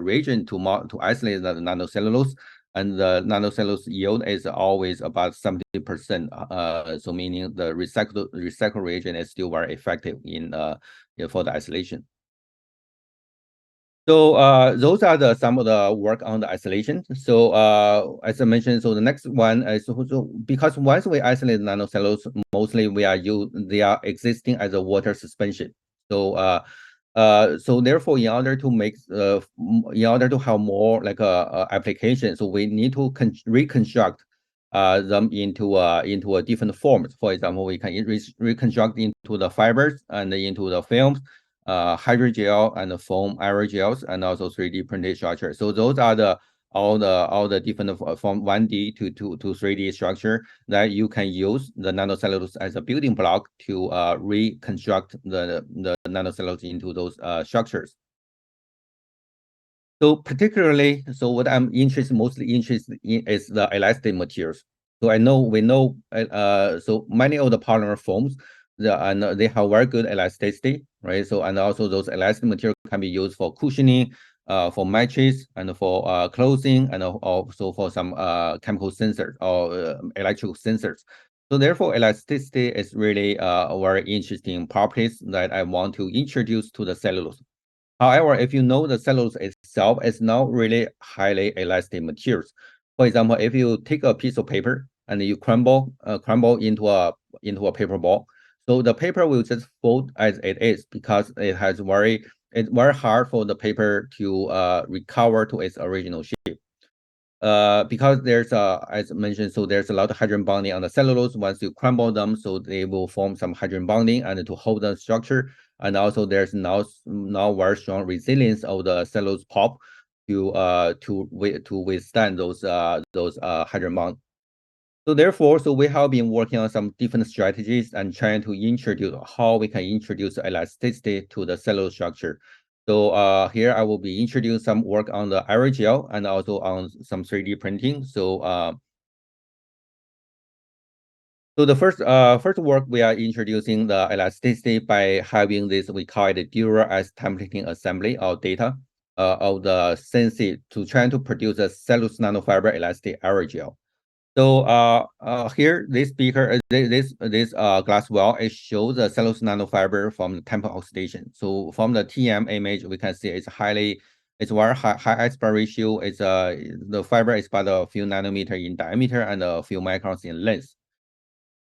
reagent to isolate the nanocellulose, and the nanocellulose yield is always about 70%. So meaning the recycle reagent is still very effective in for the isolation. So those are some of the work on the isolation. So as I mentioned, so the next one is so because once we isolate nanocellulose, mostly they are existing as a water suspension. So so therefore, in order to have more like a application, so we need to reconstruct them into a different forms. For example, we can reconstruct into the fibers and into the films, hydrogel and foam aerogels, and also 3D printed structure. So those are all the different from 1D to 3D structure that you can use the nanocellulose as a building block to reconstruct the nanocellulose into those structures. So particularly, so what I'm mostly interested in is the elastic materials. So we know so many of the polymer foams, and they have very good elasticity, right? So and also those elastic materials can be used for cushioning, for matches, and for clothing, and also for some chemical sensors or electrical sensors. So therefore, elasticity is really a very interesting properties that I want to introduce to the cellulose. However, if you know the cellulose itself is not really highly elastic materials. For example, if you take a piece of paper and you crumble into a paper ball, so the paper will just fold as it is because it's very hard for the paper to recover to its original shape. Because there's as mentioned, so there's a lot of hydrogen bonding on the cellulose. Once you crumble them, so they will form some hydrogen bonding and to hold the structure. And also there's now very strong resilience of the cellulose pulp to withstand those hydrogen bond. So therefore, so we have been working on some different strategies and trying to introduce how we can introduce elasticity to the cellulose structure. So here I will be introducing some work on the aerogel and also on some 3D printing. So the first work we are introducing the elasticity by having this, we call it dual as templating assembly of data of the sensei to try to produce a cellulose nanofiber elastic aerogel. So here this beaker, this glass well, it shows the cellulose nanofiber from the temper oxidation. So from the TM image, we can see it's very high aspect ratio. It's the fiber is about a few nanometer in diameter and a few microns in length.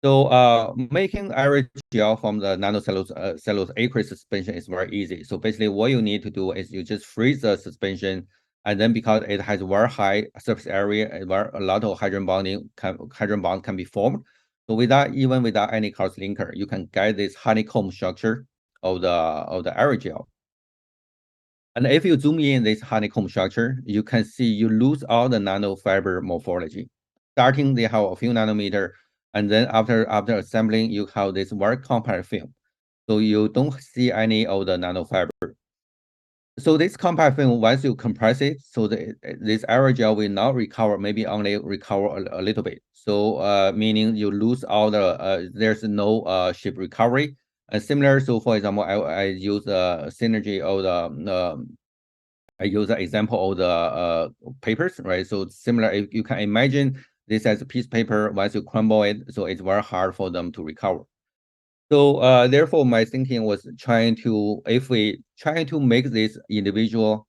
So making aerogel from the nanocellulose cellulose aqueous suspension is very easy. So basically what you need to do is you just freeze the suspension, and then because it has very high surface area, a lot of hydrogen bond can be formed. So without any cross linker, you can get this honeycomb structure of the aerogel. And if you zoom in this honeycomb structure, you can see you lose all the nanofiber morphology. Starting, they have a few nanometer, and then after assembling, you have this very compact film. So you don't see any of the nanofiber. So this compact film, once you compress it, so this aerogel will not recover, maybe only recover a little bit. So meaning you lose all the, there's no shape recovery. And similar, so for example, I use the synergy of I use an example of the papers, right? So similar, if you can imagine this as a piece of paper, once you crumble it, so it's very hard for them to recover. So therefore, my thinking was if we try to make this individual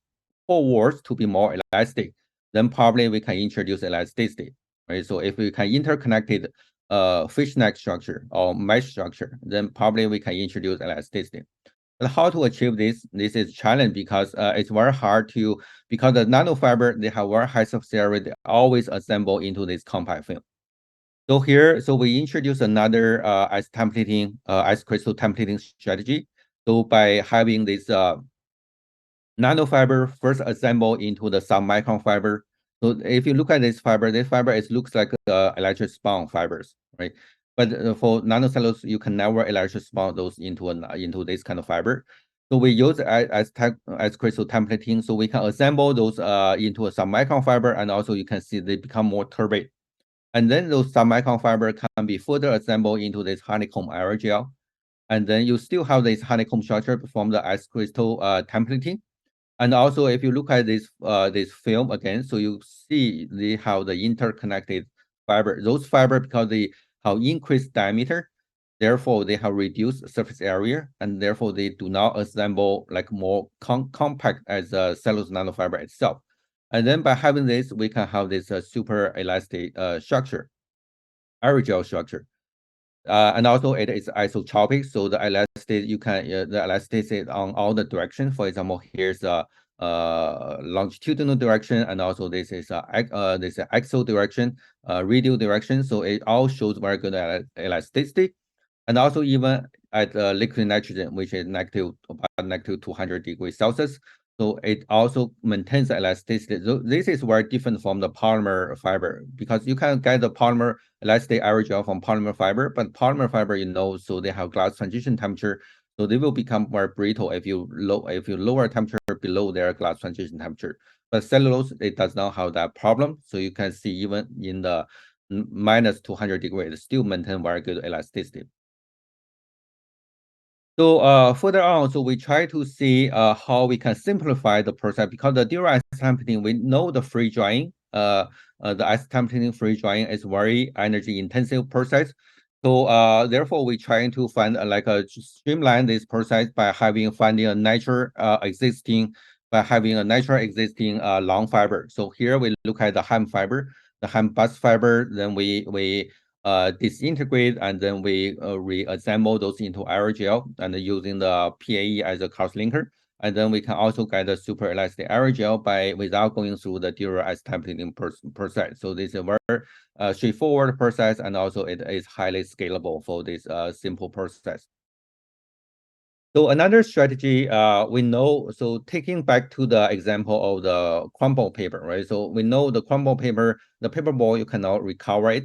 whole walls to be more elastic, then probably we can introduce elasticity, right? So if we can interconnected fishnet structure or mesh structure, then probably we can introduce elasticity. But how to achieve this? This is challenge because it's very hard to, because the nanofiber, they have very high surface area, they always assemble into this compact film. So here, so we introduce another ice templating, ice crystal templating strategy. So by having this nanofiber first assembled into the submicron fiber. So if you look at this fiber it looks like electric spun fibers, right? But for nanocellulose, you can never electric spun those into this kind of fiber. So we use as crystal templating, so we can assemble those into a submicron fiber, and also you can see they become more turbid. And then those submicron fiber can be further assembled into this honeycomb aerogel. And then you still have this honeycomb structure from the ice crystal templating. And also, if you look at this film again, so you see they have the interconnected fiber. Those fiber, because they have increased diameter, therefore they have reduced surface area, and therefore they do not assemble like more compact as a cellulose nanofiber itself. And then by having this, we can have this super elastic structure, aerogel structure. And also it is isotropic, so the elastic you can the elasticity on all the direction. For example, here's a longitudinal direction, and also this is axial direction, radial direction. So it all shows very good elasticity. And also even at liquid nitrogen, which is negative 200 degrees Celsius. So it also maintains elasticity. So this is very different from the polymer fiber, because you can get the polymer elastic aerogel from polymer fiber, but polymer fiber, so they have glass transition temperature, so they will become more brittle if you lower temperature below their glass transition temperature. But cellulose, it does not have that problem. So you can see even in the minus 200 degrees, it still maintain very good elasticity. So further on, so we try to see how we can simplify the process, because the dual ice templating, we know the free drying, the ice templating free drying is very energy intensive process. So therefore we trying to find streamline this process by finding a natural existing long fiber. So here we look at the hemp fiber, the hemp bust fiber, then we disintegrate, and then we reassemble those into aerogel, and using the PAE as a cross linker. And then we can also get a super elastic aerogel without going through the dual ice templating process. So this is a very straightforward process, and also it is highly scalable for this simple process. So another strategy we know, so taking back to the example of the crumble paper, right? So we know the crumble paper, the paper ball, you cannot recover it.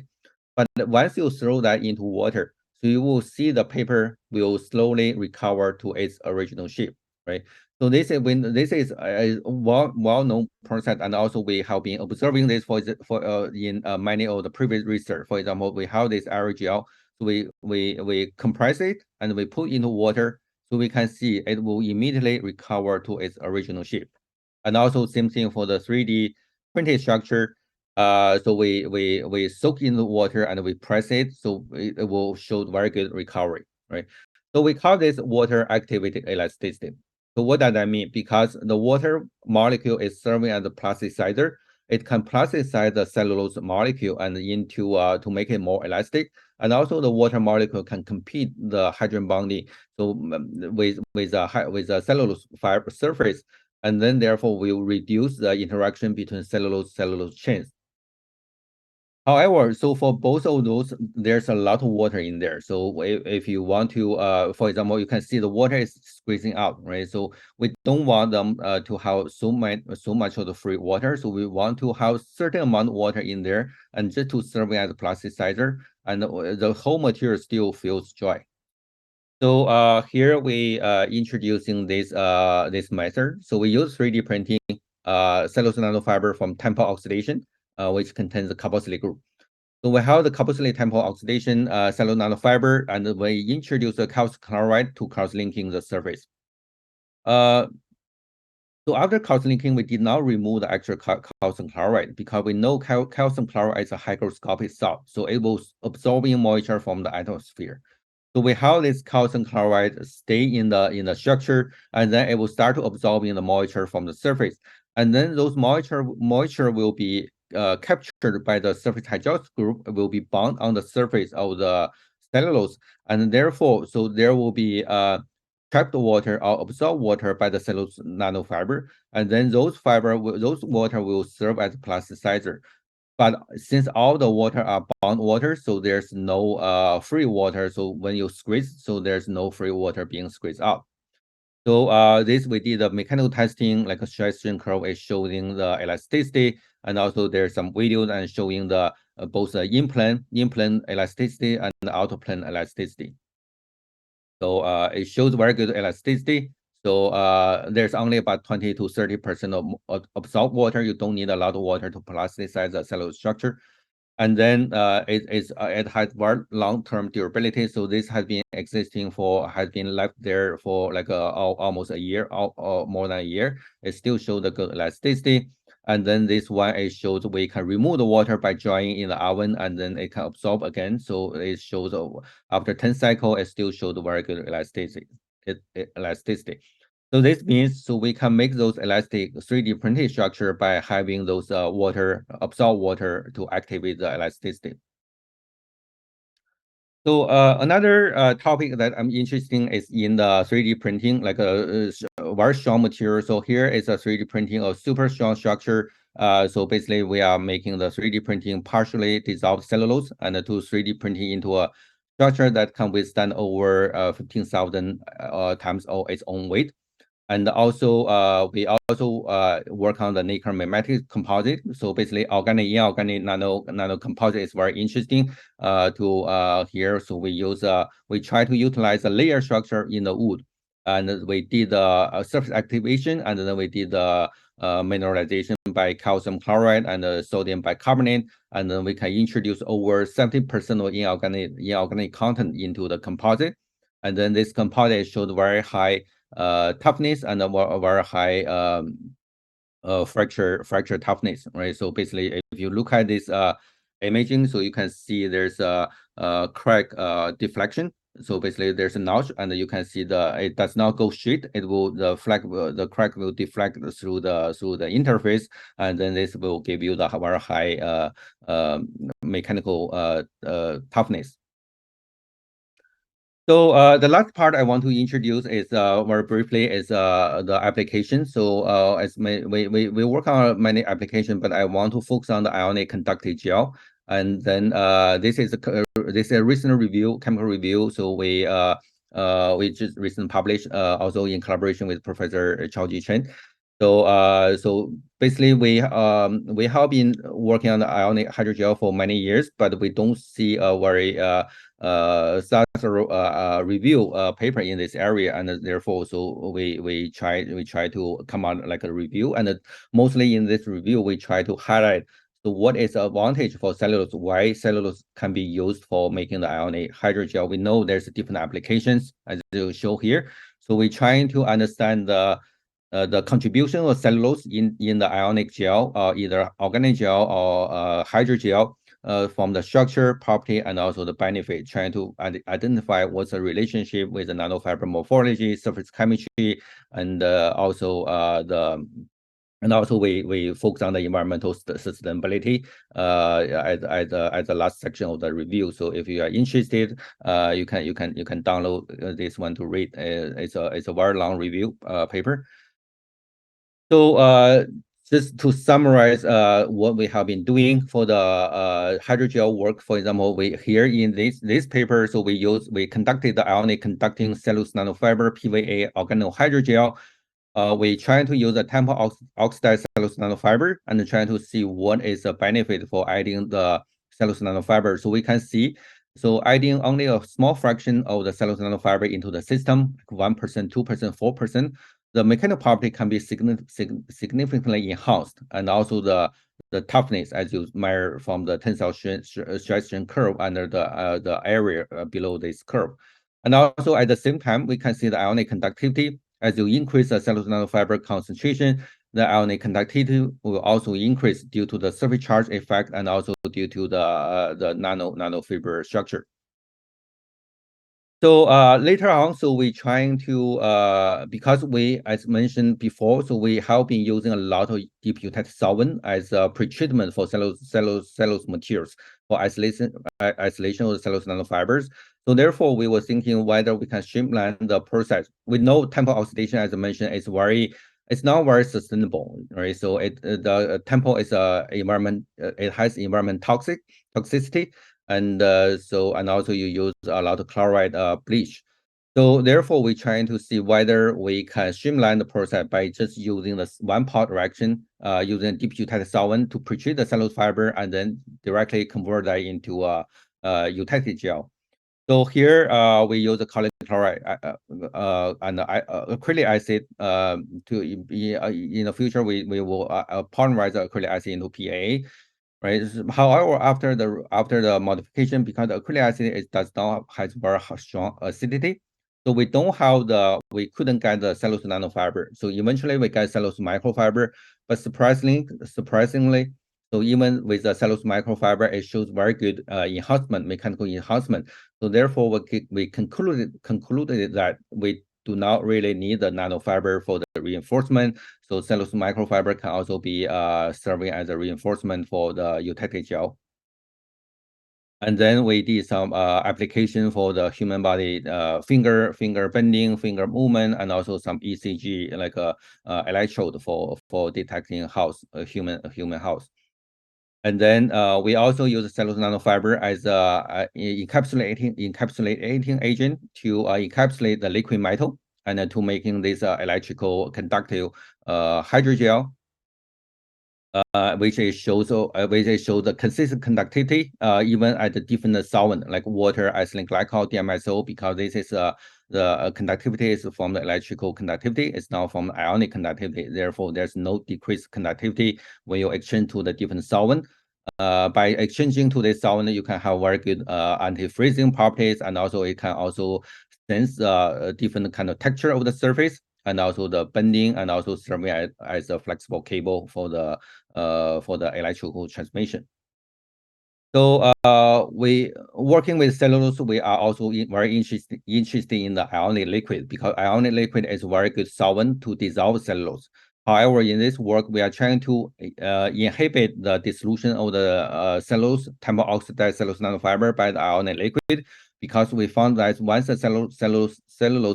But once you throw that into water, so you will see the paper will slowly recover to its original shape, right? So this is a well-known process, and also we have been observing this in many of the previous research. For example, we have this aerogel, so we compress it and we put into water, so we can see it will immediately recover to its original shape. And also same thing for the 3D printed structure. So we soak in the water and we press it, so it will show very good recovery, right? So we call this water activated elasticity. So what does that mean? Because the water molecule is serving as a plasticizer, it can plasticize the cellulose molecule and into to make it more elastic. And also the water molecule can compete the hydrogen bonding, so with a cellulose fiber surface, and then therefore will reduce the interaction between cellulose chains. However, so for both of those, there's a lot of water in there. So if you want to, for example, you can see the water is squeezing out, right? So we don't want them to have so much of the free water. So we want to have certain amount of water in there, and just to serve as a plasticizer, and the whole material still feels dry. So here we introducing this method. So we use 3D printing cellulose nanofiber from temper oxidation, which contains the carboxylic group. So we have the carboxylic temper oxidation cellulose nanofiber, and we introduce the calcium chloride to cross-linking the surface. So after cross-linking, we did not remove the actual calcium chloride, because we know calcium chloride is a hygroscopic salt, so it will absorbing moisture from the atmosphere. So we have this calcium chloride stay in the structure, and then it will start to absorbing the moisture from the surface. and then those moisture will be captured by the surface hydrolysis group, will be bound on the surface of the cellulose, and therefore, so there will be trapped water or absorbed water by the cellulose nanofiber, and then those water will serve as plasticizer. But since all the water are bound water, so there's no free water. So when you squeeze, so there's no free water being squeezed out. So this we did the mechanical testing, like a stress strain curve is showing the elasticity, and also there's some videos and showing the both the in-plane elasticity and the out-plane elasticity. So it shows very good elasticity. So there's only about 20 to 30% of absorbed water. You don't need a lot of water to plasticize the cellulose structure. And then it has very long-term durability. So this has been left there for like almost a year or more than a year. It still shows the good elasticity. And then this one, it shows we can remove the water by drying in the oven, and then it can absorb again. So it shows after 10 cycles, it still shows very good elasticity. So this means so we can make those elastic 3D printed structure by having those absorb water to activate the elasticity. So another topic that I'm interested in is in the 3D printing, like a very strong material. So here is a 3D printing of super strong structure. So basically we are making the 3D printing partially dissolved cellulose and to 3D printing into a structure that can withstand over 15,000 times its own weight. And also, we also work on the nickel mimetic composite. So basically, organic, inorganic nano composite is very interesting to here. So we try to utilize the layer structure in the wood, and we did the surface activation, and then we did the mineralization by calcium chloride and sodium bicarbonate, and then we can introduce over 70% of inorganic content into the composite, and then this composite showed very high toughness and a very high fracture toughness, right? So basically, if you look at this imaging, so you can see there's a crack deflection. So basically, there's a notch, and you can see it does not go straight. The crack will deflect through the interface, and then this will give you the very high mechanical toughness. So the last part I want to introduce is very briefly is the application. So as we work on many applications, but I want to focus on the ionic conductive gel. And then this is a recent review, chemical review. So we just recently published also in collaboration with Professor Qiaoji Chen. So basically we have been working on the ionic hydrogel for many years, but we don't see a very review paper in this area, and therefore so we try to come out like a review, and mostly in this review we try to highlight so what is the advantage for cellulose, why cellulose can be used for making the ionic hydrogel. We know there's different applications as you show here, so we're trying to understand the contribution of cellulose in the ionic gel, either organic gel or hydrogel, from the structure, property, and also the benefit, trying to identify what's the relationship with the nanofiber morphology, surface chemistry, and also we focus on the environmental sustainability at the last section of the review. So if you are interested, you can download this one to read. It's a very long review paper. So just to summarize what we have been doing for the hydrogel work, for example, we here in this paper, so we conducted the ionic conducting cellulose nanofiber PVA organo hydrogel. We try to use a temper oxidized cellulose nanofiber and try to see what is the benefit for adding the cellulose nanofiber. So we can see, so adding only a small fraction of the cellulose nanofiber into the system, 1%, 2%, 4%, the mechanical property can be significantly enhanced, and also the toughness, as you measure from the tensile stress strain curve under the area below this curve. And also at the same time, we can see the ionic conductivity. As you increase the cellulose nanofiber concentration, the ionic conductivity will also increase due to the surface charge effect and also due to the nanofiber structure. So later on, so we trying to because we, as mentioned before, so we have been using a lot of deep eutectic solvent as a pretreatment for cellulose materials for isolation of the cellulose nanofibers. So therefore, we were thinking whether we can streamline the process. We know temporal oxidation, as I mentioned, it's not very sustainable, right? So the tempo is it has environment toxicity. And also you use a lot of chloride bleach. So therefore, we're trying to see whether we can streamline the process by just using this one-part reaction, using deep eutectic solvent to pretreat the cellulose fiber and then directly convert that into a eutectic gel. So here we use the carbon chloride and acrylic acid in the future we will polymerize the acrylic acid into PA. Right. However, after the modification, because the acrylic acid does not has very strong acidity, so we couldn't get the cellulose nanofiber. So eventually we got cellulose microfiber, but surprisingly, so even with the cellulose microfiber, it shows very good mechanical enhancement. So therefore, we concluded that we do not really need the nanofiber for the reinforcement. So cellulose microfiber can also be serving as a reinforcement for the eutectic gel. And then we did some application for the human body finger bending, finger movement, and also some ECG like a electrode for detecting human health. And then we also use cellulose nanofiber as a encapsulating agent to encapsulate the liquid metal and to making this electrical conductive hydrogel, which shows the consistent conductivity even at the different solvent like water, ethylene glycol, DMSO, because this is the conductivity is from the electrical conductivity, it's not from ionic conductivity. Therefore, there's no decreased conductivity when you exchange to the different solvent. By exchanging to this solvent, you can have very good anti-freezing properties, and also it can also sense different kind of texture of the surface, and also the bending, and also serving as a flexible cable for the electrical transmission. So we working with cellulose, we are also very interested in the ionic liquid, because ionic liquid is a very good solvent to dissolve cellulose. However, in this work, we are trying to inhibit the dissolution of the temporal oxidized cellulose nanofiber by the ionic liquid, because we found that once the cellulose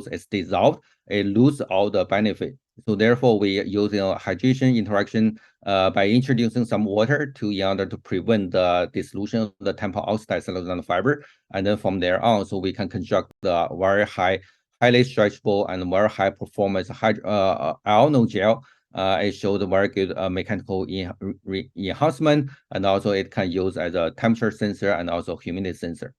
is dissolved, it loses all the benefit. So therefore, we use hydration interaction by introducing some water in order to prevent the dissolution of the temporal oxidized cellulose nanofiber. And then from there on, so we can construct the very highly stretchable and very high performance iono gel. It shows a very good mechanical enhancement, and also it can use as a temperature sensor and also humidity sensor.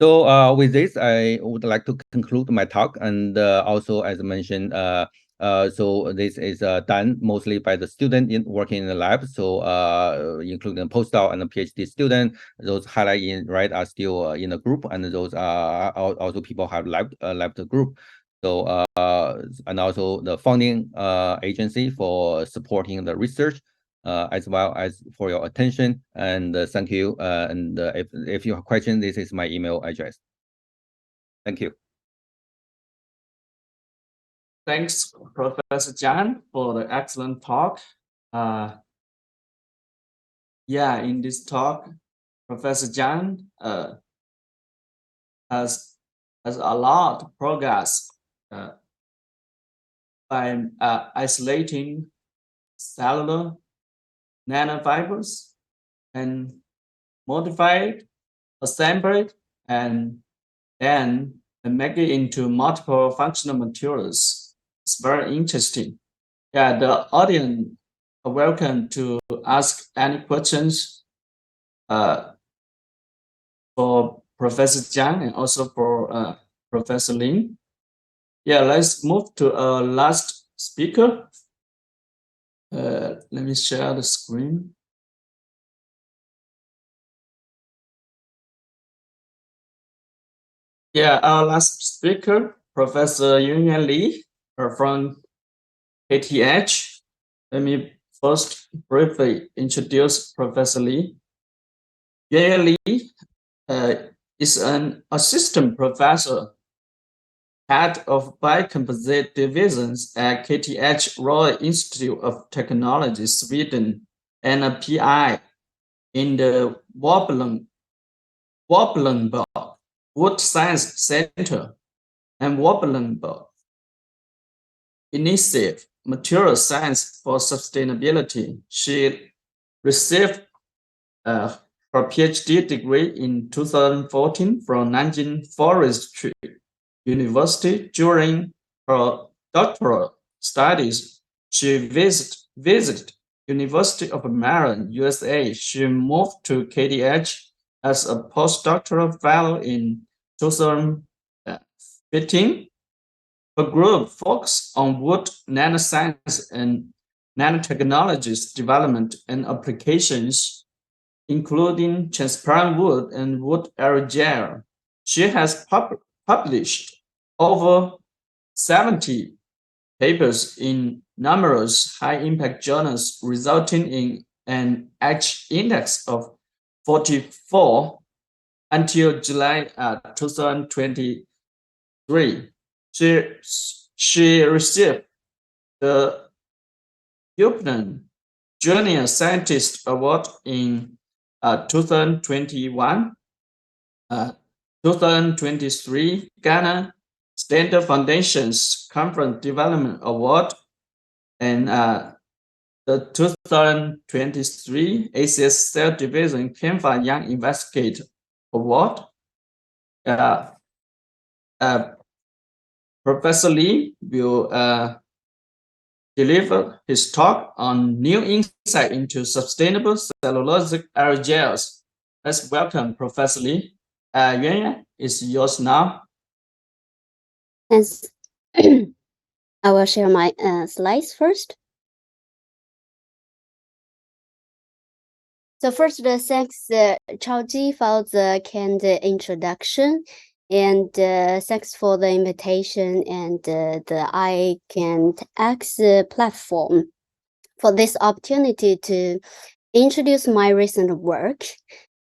So with this, I would like to conclude my talk. And also, as mentioned, so this is done mostly by the student working in the lab. So including postdoc and a PhD student, those highlighted in red are still in the group, and those are also people have left the group. So and also the funding agency for supporting the research. As well as for your attention, and thank you. And if you have questions, this is my email address. Thank you. Thanks, Professor Jiang, for the excellent talk. Yeah, in this talk, Professor Jiang has a lot of progress by isolating cellular nanofibers and modified, assembled, and then make it into multiple functional materials. It's very interesting. Yeah, the audience are welcome to ask any questions for Professor Jiang and also for Professor Ling. Yeah, let's move to our last speaker. Let me share the screen. Yeah, our last speaker, Professor Yuanyuan Li from KTH. Let me first briefly introduce Professor Li. Yuanyuan Li is an assistant professor, head of biocomposite divisions at KTH Royal Institute of Technology, Sweden, and a PI in the Woblenberg Wood Science Center and Woblenberg Initiative Material Science for Sustainability. She received her PhD degree in 2014 from Nanjing Forestry University. During her doctoral studies, she visited University of Maryland, USA. She moved to KTH as a postdoctoral fellow in 2015. Her group focused on wood nanoscience and nanotechnologies development and applications, including transparent wood and wood aerogel. She has published over 70 papers in numerous high-impact journals, resulting in an H index of 44 until July 2023. She received the Yuanyuan Junior Scientist Award in 2021, 2023 Ghana Standard Foundation's Conference Development Award, and the 2023 ACS Cell Division Canva Young Investigator Award. Professor Li will deliver his talk on new insight into sustainable cellulosic aerogels. Let's welcome Professor Li. Yuanyuan is yours now. Yes. I will share my slides first. So first, thanks Chaoji for the kind introduction, and thanks for the invitation and the ShanghaiTech platform for this opportunity to introduce my recent work.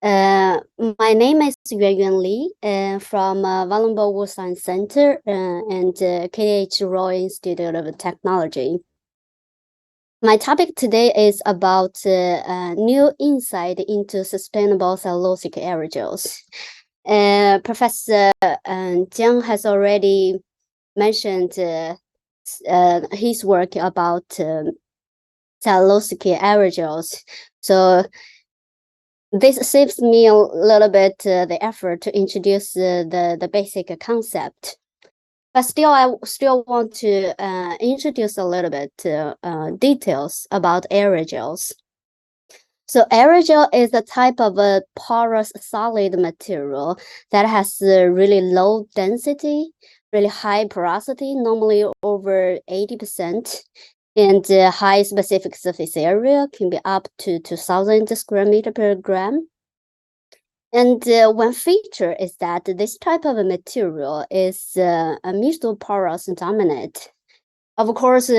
My name is Yuanyuan Li from Woblenberg Wood Science Center and KTH Royal Institute of Technology. My topic today is about new insight into sustainable cellulosic aerogels. Professor Jiang has already mentioned his work about cellulosic aerogels. So this saves me a little bit the effort to introduce the basic concept. But still, I still want to introduce a little bit details about aerogels. So aerogel is a type of a porous solid material that has really low density, really high porosity, normally over 80%, and high specific surface area can be up to 2,000 square meter per gram. And one feature is that this type of a material is a mesoporous dominant. Of course,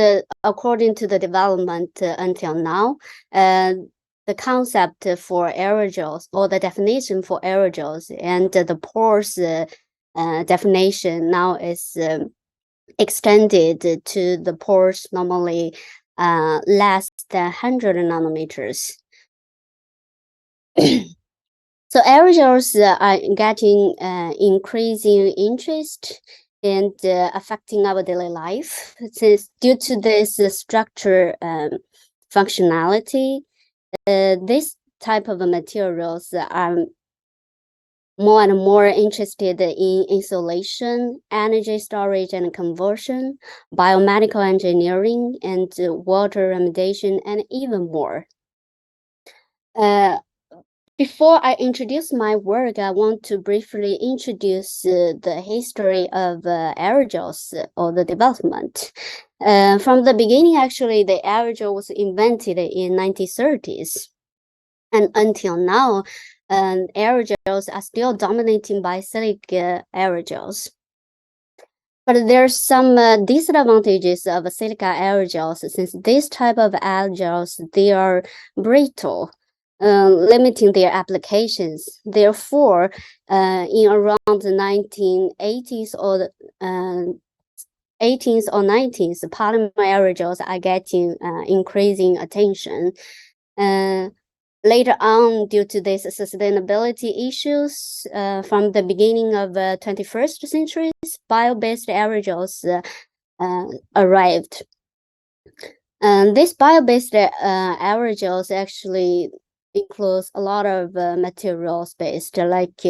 according to the development until now, the concept for aerogels or the definition for aerogels and the porous definition now is extended to the pores normally less than 100 nanometers. So aerogels are getting increasing interest and affecting our daily life. Since due to this structure functionality, this type of materials are more and more interested in insulation, energy storage and conversion, biomedical engineering, and water remediation, and even more. Before I introduce my work, I want to briefly introduce the history of aerogels or the development. From the beginning, actually, the aerogel was invented in 1930s. And until now, aerogels are still dominating by silica aerogels. But there's some disadvantages of silica aerogels since this type of aerogels, they are brittle. limiting their applications. Therefore, in around the 1980s or the 18th or 19th, polymer aerogels are getting increasing attention. Later on, due to these sustainability issues, from the beginning of 21st century, bio-based aerogels arrived. These bio-based aerogels actually includes a lot of materials based, like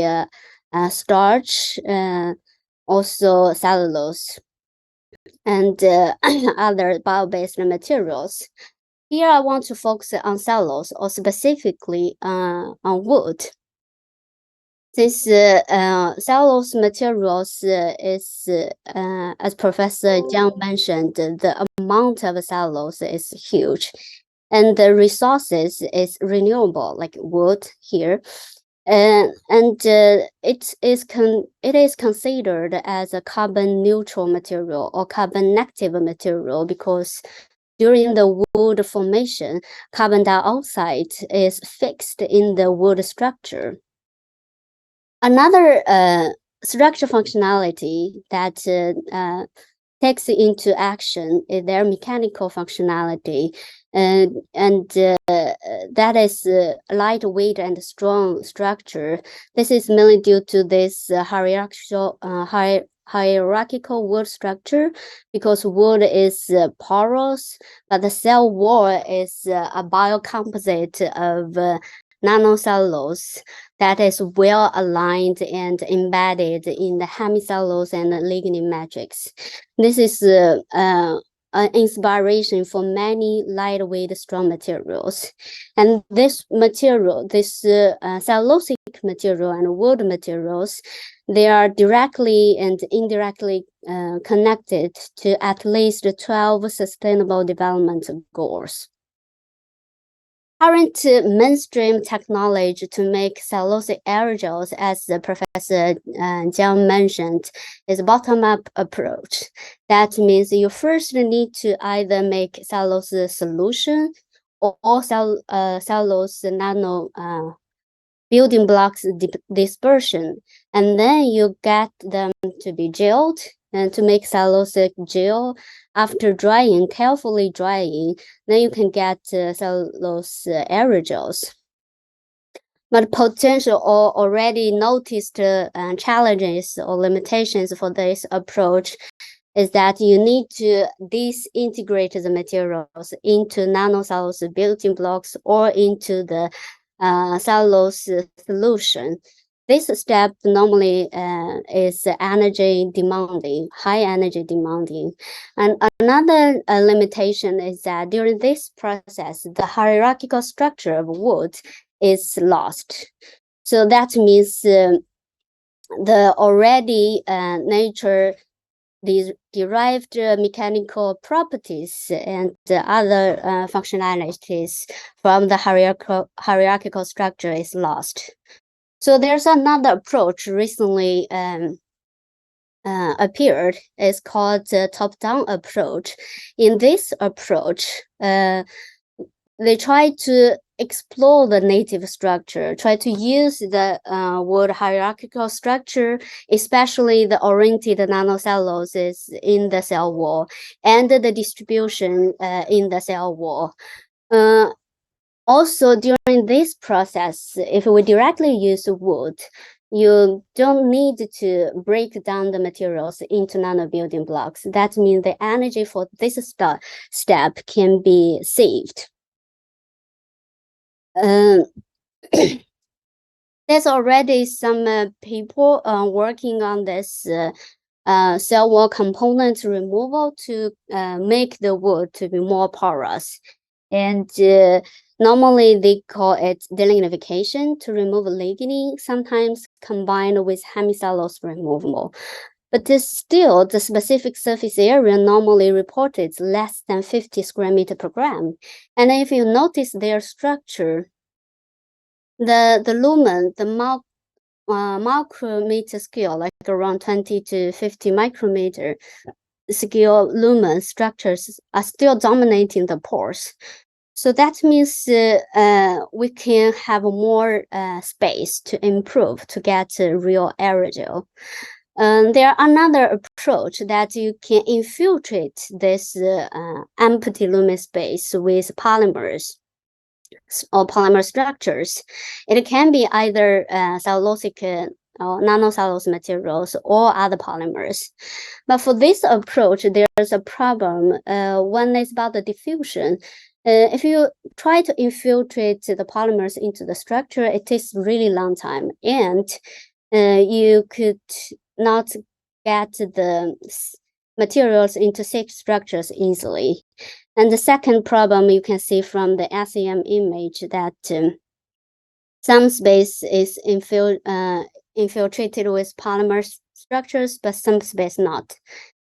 starch, also cellulose, and other bio-based materials. Here I want to focus on cellulose, or specifically on wood. Since cellulose materials is, as Professor Jiang mentioned, the amount of cellulose is huge, and the resources is renewable, like wood here. It is considered as a carbon neutral material or carbon negative material because during the wood formation, carbon dioxide is fixed in the wood structure. Another structure functionality that takes into action is their mechanical functionality, and that is lightweight and strong structure. This is mainly due to this hierarchical wood structure, because wood is porous, but the cell wall is a biocomposite of nanocellulose that is well aligned and embedded in the hemicellulose and lignin matrix. This is an inspiration for many lightweight strong materials. And this material, this cellulosic material and wood materials, they are directly and indirectly connected to at least 12 sustainable development goals. Current mainstream technology to make cellulosic aerogels, as Professor Jiang mentioned, is a bottom-up approach. That means you first need to either make cellulose solution or cellulose nano building blocks dispersion, and then you get them to be gelled. And to make cellulosic gel, after drying, carefully drying, then you can get cellulose aerogels. But potential or already noticed challenges or limitations for this approach is that you need to disintegrate the materials into nanocellulose building blocks or into the cellulose solution. This step normally is energy demanding, high energy demanding. And another limitation is that during this process, the hierarchical structure of wood is lost. So that means the already nature derived mechanical properties and other functionalities from the hierarchical structure is lost. So there's another approach recently appeared. It's called the top-down approach. In this approach, they try to explore the native structure, try to use the wood hierarchical structure, especially the oriented nanocelluloses in the cell wall and the distribution in the cell wall. Also, during this process, if we directly use wood, you don't need to break down the materials into nano building blocks. That means the energy for this step can be saved. There's already some people working on this cell wall component removal to make the wood to be more porous. And normally they call it delignification to remove lignin, sometimes combined with hemicellulose removal. But still, the specific surface area normally reported is less than 50 square meter per gram. And if you notice their structure, the lumen, the micrometer scale, like around 20 to 50 micrometer scale lumen structures are still dominating the pores. So that means we can have more space to improve to get a real aerogel. There are another approach that you can infiltrate this empty lumen space with polymers or polymer structures. It can be either cellulosic or nanocellulose materials or other polymers. But for this approach, there's a problem. One is about the diffusion. If you try to infiltrate the polymers into the structure, it takes really long time, and you could not get the materials into safe structures easily. And the second problem you can see from the SEM image that some space is infiltrated with polymer structures, but some space not.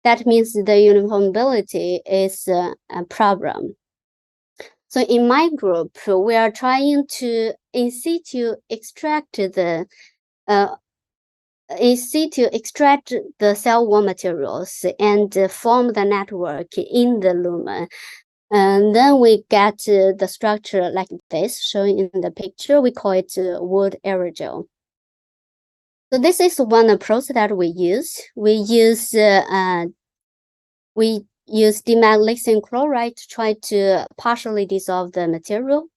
That means the uniformability is a problem. So in my group, we are trying to in situ extract the cell wall materials and form the network in the lumen. And then we get the structure like this, shown in the picture. We call it wood aerogel. So this is one approach that we use. We use dimagnesium chloride to try to partially dissolve the material.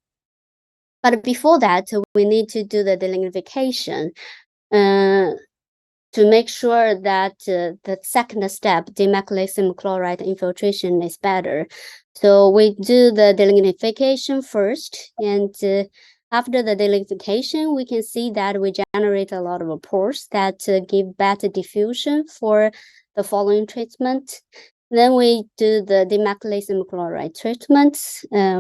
But before that, we need to do the delignification to make sure that the second step, dimagnesium chloride infiltration, is better. So we do the delignification first, and after the delignification, we can see that we generate a lot of pores that give better diffusion for the following treatment. Then we do the dimagnesium chloride treatment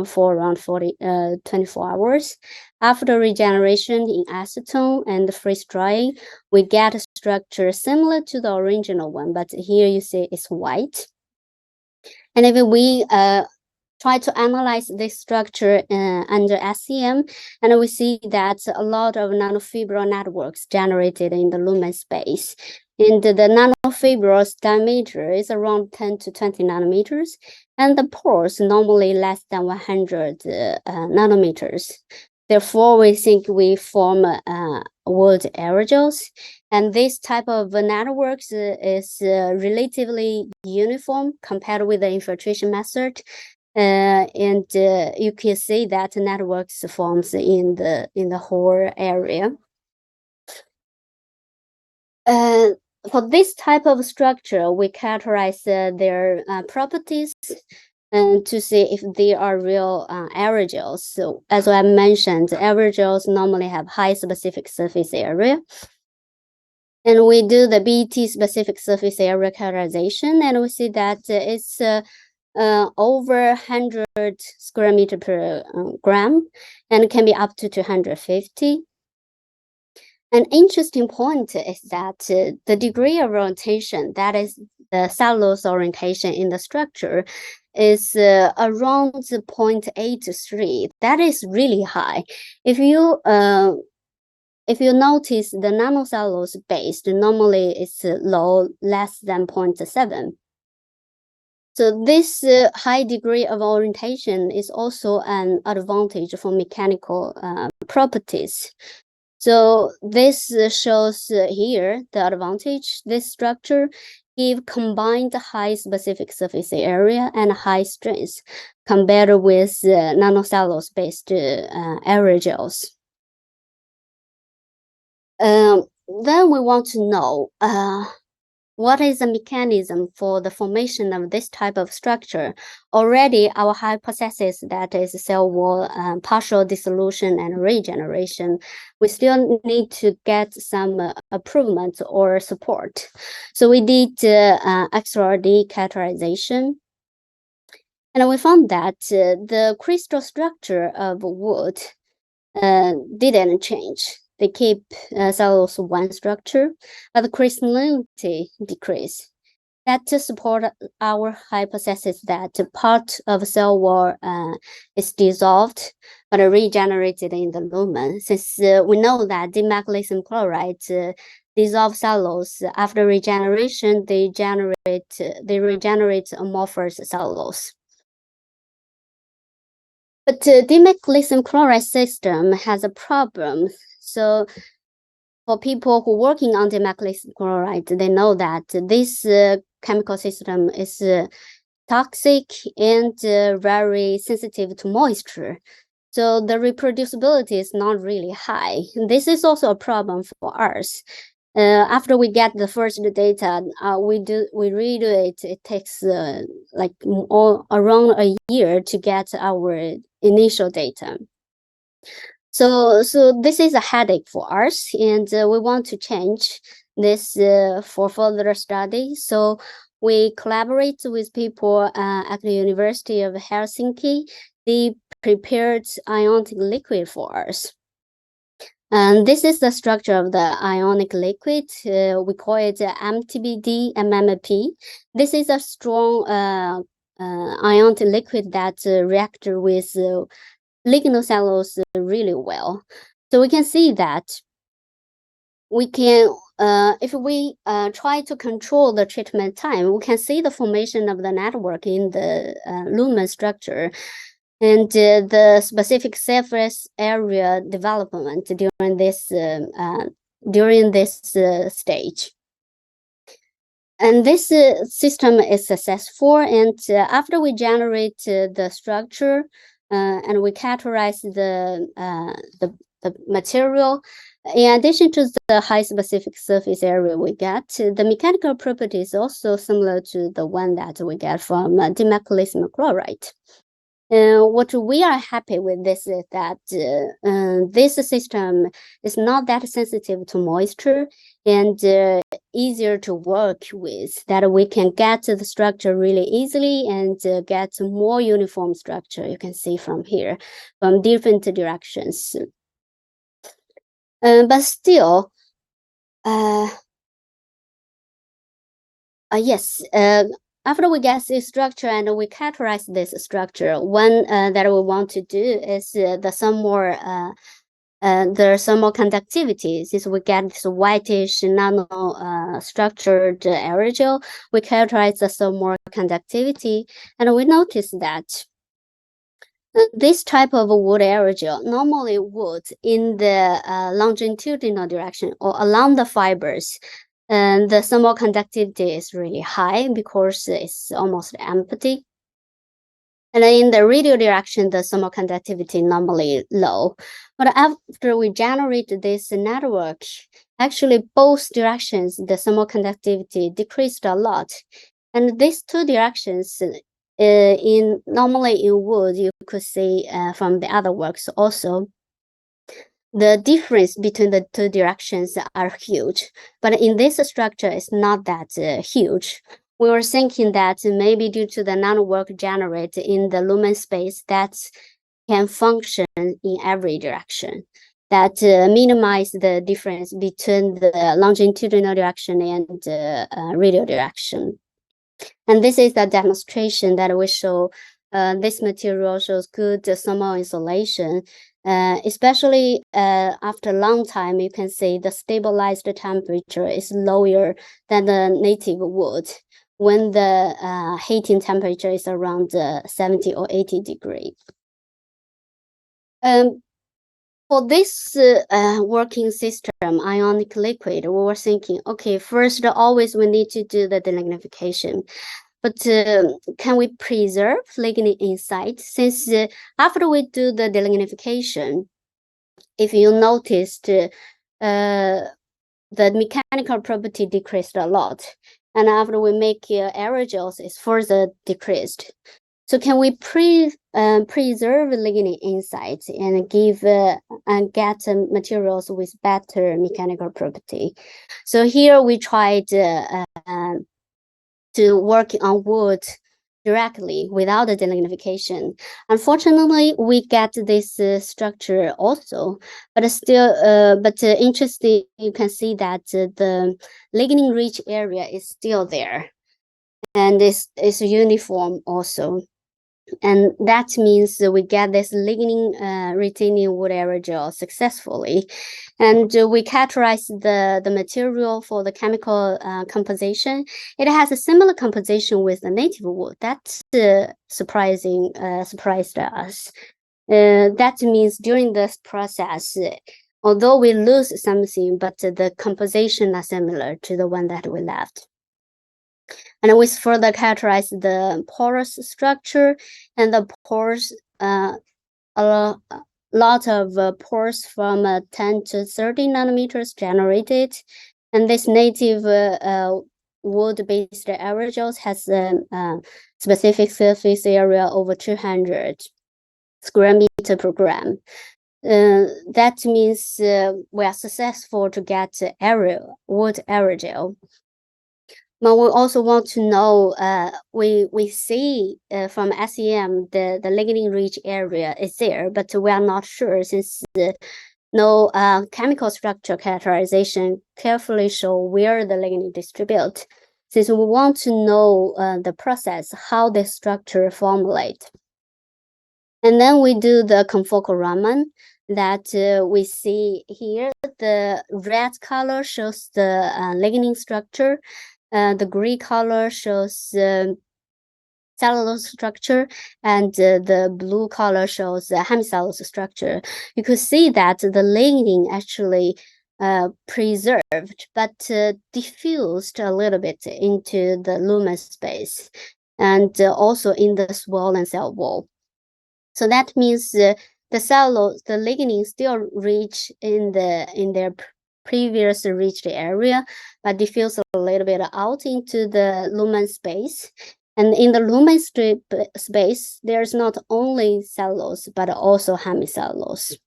for around 24 hours. After regeneration in acetone and freeze drying, we get a structure similar to the original one, but here you see it's white. And if we try to analyze this structure under SEM, and we see that a lot of nanofibril networks generated in the lumen space. And the nanofibrils diameter is around 10 to 20 nanometers, and the pores normally less than 100 nanometers. Therefore, we think we form wood aerogels, and this type of networks is relatively uniform compared with the infiltration method. And you can see that networks forms in the whole area. For this type of structure, we characterize their properties and to see if they are real aerogels. So as I mentioned, aerogels normally have high specific surface area. And we do the BET specific surface area characterization, and we see that it's over 100 square meter per gram, and it can be up to 250. An interesting point is that the degree of orientation, that is the cellulose orientation in the structure, is around 0.83. That is really high. If you notice the nanocellulose based, normally it's low, less than 0.7. So this high degree of orientation is also an advantage for mechanical properties. So this shows here the advantage. This structure give combined high specific surface area and high strength compared with nanocellulose based aerogels. Then we want to know what is the mechanism for the formation of this type of structure? Already, our hypothesis that is cell wall partial dissolution and regeneration. We still need to get some improvement or support. So we did XRD characterization. And we found that the crystal structure of wood didn't change. They keep cellulose one structure, but the crystallinity decrease. That to support our hypothesis that part of cell wall is dissolved but regenerated in the lumen. Since we know that dimagnesium chloride dissolve cellulose after regeneration, they regenerate amorphous cellulose. But dimethyl lithium chloride system has a problem. So for people who are working on dimethyl lithium chloride, they know that this chemical system is toxic and very sensitive to moisture. So the reproducibility is not really high. This is also a problem for us. After we get the first data, we redo it. It takes like around a year to get our initial data. So this is a headache for us, and we want to change this for further study. So we collaborate with people at the University of Helsinki. They prepared ionic liquid for us. And this is the structure of the ionic liquid. We call it MTBD MMP. This is a strong ionic liquid that reacts with lignocellulose really well. So we can see that we can, if we try to control the treatment time, we can see the formation of the network in the lumen structure and the specific surface area development during this stage. And this system is successful. And after we generate the structure and we characterize the material, in addition to the high specific surface area we get, the mechanical property is also similar to the one that we get from dimethyl lithium chloride. What we are happy with this is that this system is not that sensitive to moisture and easier to work with, that we can get the structure really easily and get more uniform structure. You can see from here, from different directions. But still, yes, after we get this structure and we characterize this structure, one that we want to do is the thermal conductivity. Since we get this whitish nano structured aerogel, we characterize the thermal conductivity, and we notice that this type of wood aerogel normally would in the longitudinal direction or along the fibers. And the thermal conductivity is really high because it's almost empty. And in the radial direction, the thermal conductivity normally low. But after we generate this network, actually both directions, the thermal conductivity decreased a lot. And these two directions, normally in wood, you could see from the other works also, the difference between the two directions are huge, but in this structure, it's not that huge. We were thinking that maybe due to the nanowork generated in the lumen space that can function in every direction, that minimize the difference between the longitudinal direction and radial direction. And this is the demonstration that we show. This material shows good thermal insulation. Especially after a long time, you can see the stabilized temperature is lower than the native wood when the heating temperature is around 70 or 80 degrees. For this working system, ionic liquid, we were thinking, okay, first, always we need to do the delignification. But can we preserve lignin inside? Since after we do the delignification, if you noticed, the mechanical property decreased a lot. And after we make aerogels, it's further decreased. So can we preserve lignin inside and give and get materials with better mechanical property? So here we tried to work on wood directly without the delignification. Unfortunately, we get this structure also, but still, interesting, you can see that the lignin-rich area is still there, and it's uniform also. And that means we get this lignin retaining wood aerogel successfully. And we characterize the material for the chemical composition. It has a similar composition with the native wood. That's surprised us. That means during this process, although we lose something, but the composition are similar to the one that we left. And we further characterize the porous structure, and the pores, a lot of pores from 10 to 30 nanometers generated. And this native wood-based aerogels has a specific surface area over 200 square meter per gram. That means we are successful to get wood aerogel. But we also want to know, we see from SEM the lignin rich area is there, but we are not sure since no chemical structure characterization carefully show where the lignin distribute. Since we want to know the process, how the structure formulate. And then we do the confocal Raman that we see here. The red color shows the lignin structure. The gray color shows cellulose structure, and the blue color shows the hemicellulose structure. You could see that the lignin actually preserved, but diffused a little bit into the lumen space, and also in the swollen cell wall. So that means the cellulose, the lignin still reach in their previous reached area, but diffuse a little bit out into the lumen space. And in the lumen space, there's not only cellulose, but also hemicellulose.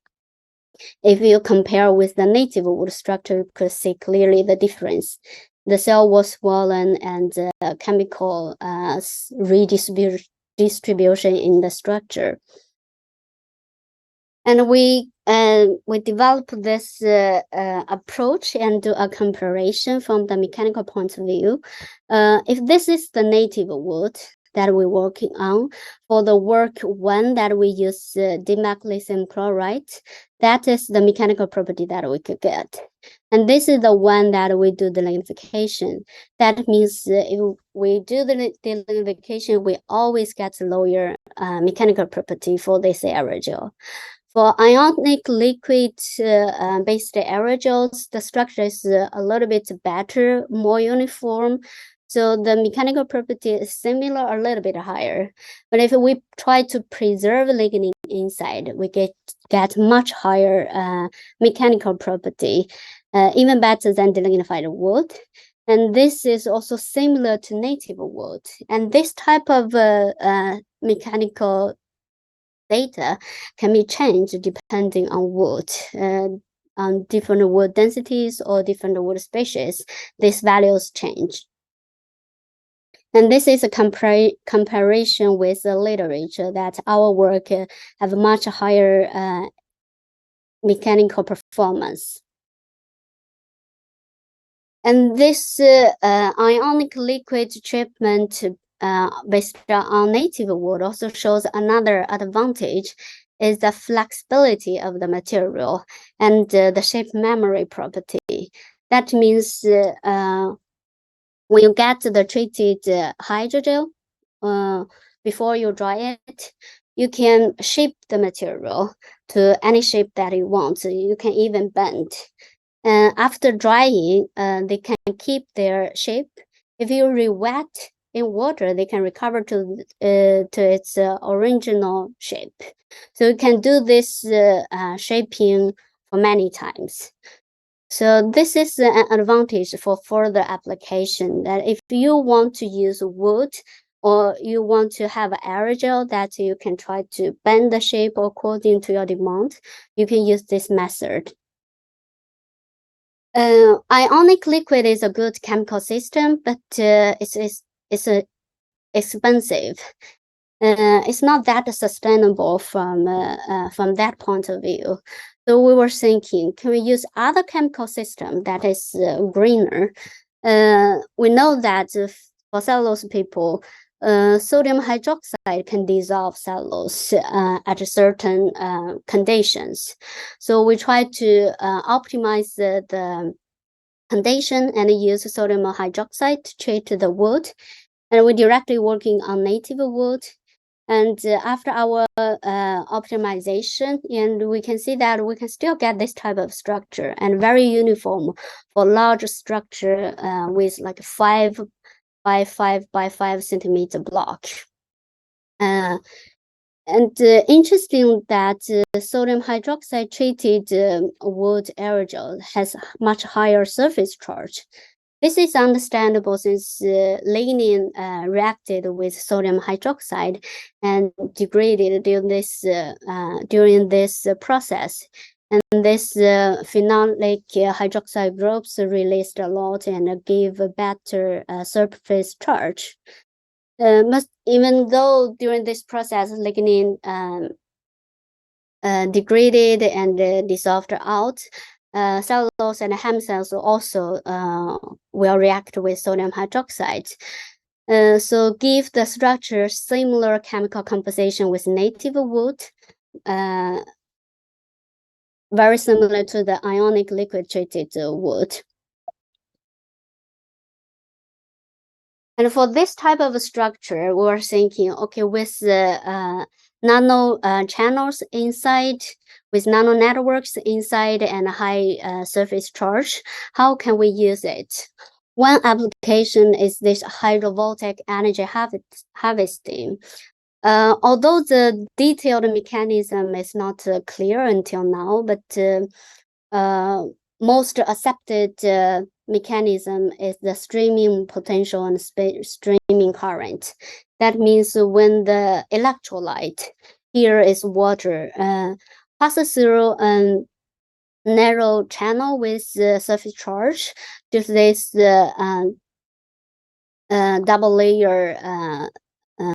If you compare with the native wood structure, you could see clearly the difference. The cell was swollen, and chemical redistribution in the structure. And we developed this approach and do a comparison from the mechanical point of view. If this is the native wood that we're working on, for the work one that we use dimagnesium chloride, that is the mechanical property that we could get. And this is the one that we do the lignification. That means if we do the lignification, we always get lower mechanical property for this aerogel. For ionic liquid based aerogels, the structure is a little bit better, more uniform. So the mechanical property is similar, a little bit higher. But if we try to preserve lignin inside, we get much higher mechanical property, even better than the lignified wood. And this is also similar to native wood. And this type of mechanical data can be changed depending on wood, on different wood densities or different wood species. These values change. And this is a comparison with the literature that our work have much higher mechanical performance. And this ionic liquid treatment based on native wood also shows another advantage is the flexibility of the material and the shape memory property. That means when you get the treated hydrogel, before you dry it, you can shape the material to any shape that you want. You can even bend. After drying, they can keep their shape. If you re-wet in water, they can recover to its original shape. So you can do this shaping for many times. So this is an advantage for further application, that if you want to use wood or you want to have an aerogel that you can try to bend the shape according to your demand, you can use this method. Ionic liquid is a good chemical system, but it's expensive. It's not that sustainable from that point of view. So we were thinking, can we use other chemical system that is greener? We know that for cellulose people, sodium hydroxide can dissolve cellulose at certain conditions. So we try to optimize the condition and use sodium hydroxide to treat the wood. And we're directly working on native wood. And after our optimization, and we can see that we can still get this type of structure and very uniform for large structure with like 5 by 5 by 5 centimeter block. Interesting that sodium hydroxide treated wood aerogel has much higher surface charge. This is understandable since lignin reacted with sodium hydroxide and degraded during this process. And this phenolic hydroxide groups released a lot and gave a better surface charge. Even though during this process lignin degraded and dissolved out, cellulose and hemicellulose also will react with sodium hydroxide. So give the structure similar chemical composition with native wood, very similar to the ionic liquid treated wood. And for this type of structure, we were thinking, okay, with the nano channels inside, with nano networks inside and high surface charge, how can we use it? One application is this hydrovoltaic energy harvesting. Although the detailed mechanism is not clear until now, but most accepted mechanism is the streaming potential and streaming current. That means when the electrolyte, here is water, passes through a narrow channel with surface charge, just this double layer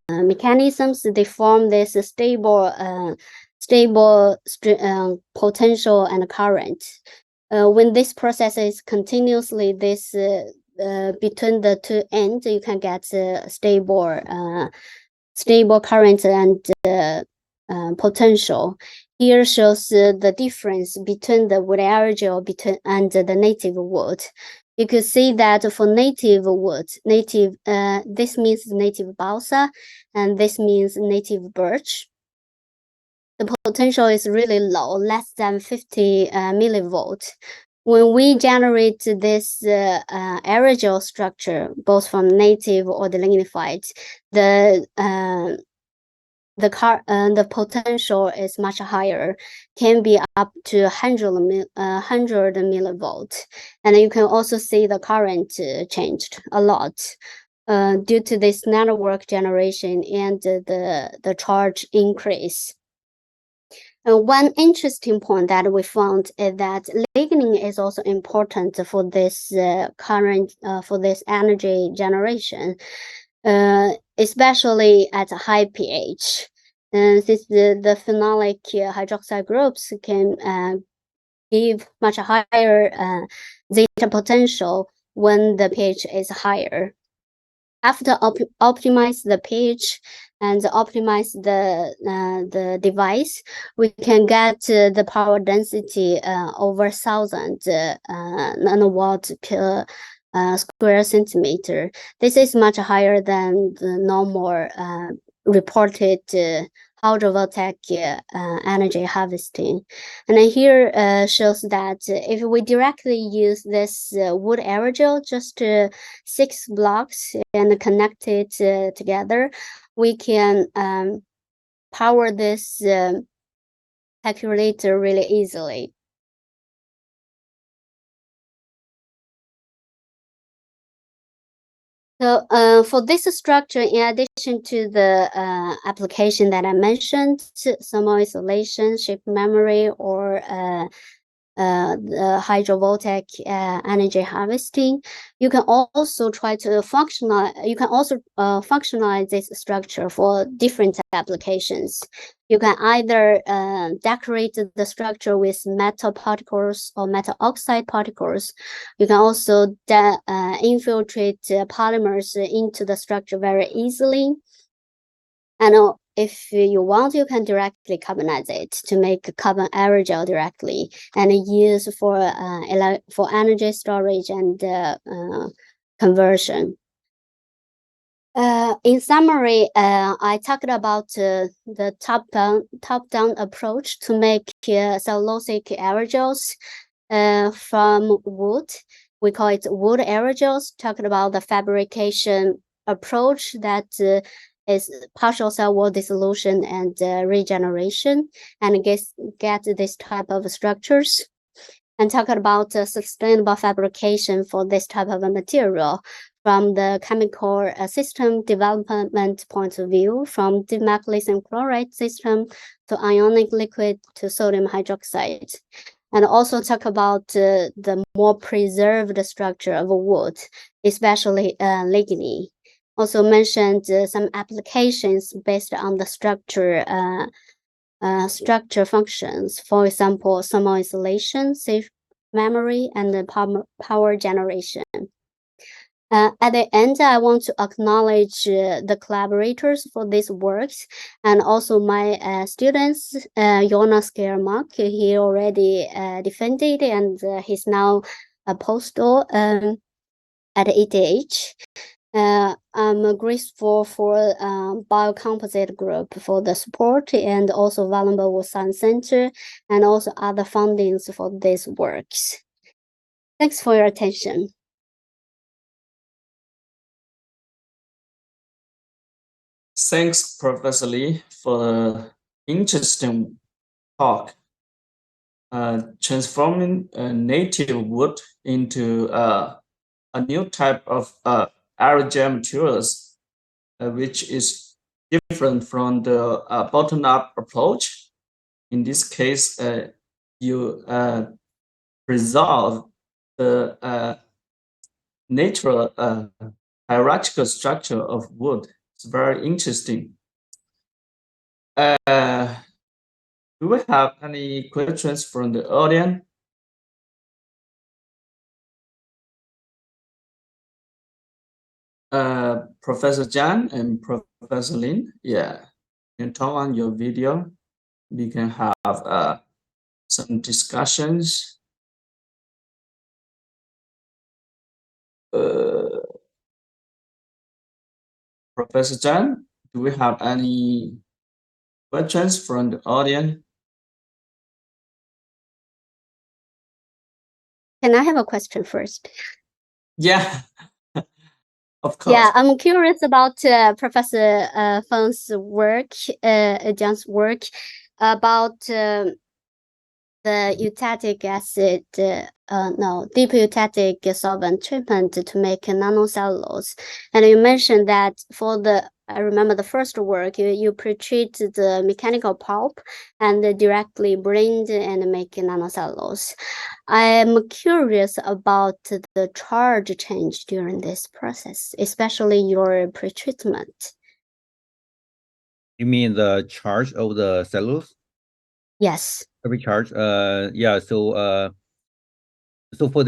mechanisms, they form this stable potential and current. When this process is continuously between the two ends, you can get stable current and potential. Here shows the difference between the wood aerogel and the native wood. You could see that for native wood, this means native balsa, and this means native birch. The potential is really low, less than 50 millivolt. When we generate this aerogel structure, both from native or the lignified, the potential is much higher, can be up to 100 millivolt. And you can also see the current changed a lot due to this nanowire generation and the charge increase. One interesting point that we found is that lignin is also important for this for this energy generation, especially at a high pH. Since the phenolic hydroxide groups can give much higher zeta potential when the pH is higher. After optimize the pH and optimize the device, we can get the power density over 1,000 nanowatt per square centimeter. This is much higher than the normal reported hydrovoltaic energy harvesting. And then here shows that if we directly use this wood aerogel, just 6 blocks and connect it together, we can power this calculator really easily. So for this structure, in addition to the application that I mentioned, thermal isolation, shape memory, or the hydrovoltaic energy harvesting, you can also try to functionalize this structure for different applications. You can either decorate the structure with metal particles or metal oxide particles. You can also infiltrate polymers into the structure very easily. And if you want, you can directly carbonize it to make carbon aerogel directly and use for energy storage and conversion. In summary, I talked about the top-down approach to make cellulosic aerogels from wood. We call it wood aerogels. Talking about the fabrication approach that is partial cell wall dissolution and regeneration, and get this type of structures. And talking about sustainable fabrication for this type of a material from the chemical system development point of view, from dimagnesium chloride system to ionic liquid to sodium hydroxide. And also talk about the more preserved structure of wood, especially lignin. Also mentioned some applications based on the structure functions, for example, thermal insulation, safe memory, and the power generation. At the end, I want to acknowledge the collaborators for these works, and also my students, Jonas Germark. He already defended, and he's now a postdoc at ETH. I'm grateful for Biocomposite Group for the support, and also Valuable Science Center, and also other fundings for these works. Thanks for your attention. Thanks, Professor Li, for the interesting talk. Transforming native wood into a new type of aerogel materials, which is different from the bottom-up approach. In this case, you preserve the natural hierarchical structure of wood. It's very interesting. Do we have any questions from the audience? Professor Jiang and Professor Lin, yeah, you can turn on your video. We can have some discussions. Professor Jiang, do we have any questions from the audience? Can I have a question first? Yeah, of course. Yeah, I'm curious about Professor Feng's work, Jiang's work about the deep eutectic solvent treatment to make nanocellulose. And you mentioned that I remember the first work, you pre-treat the mechanical pulp and directly blend and make nanocellulose. I'm curious about the charge change during this process, especially your pre-treatment. You mean the charge of the cellulose? Yes. Every charge. Yeah. So for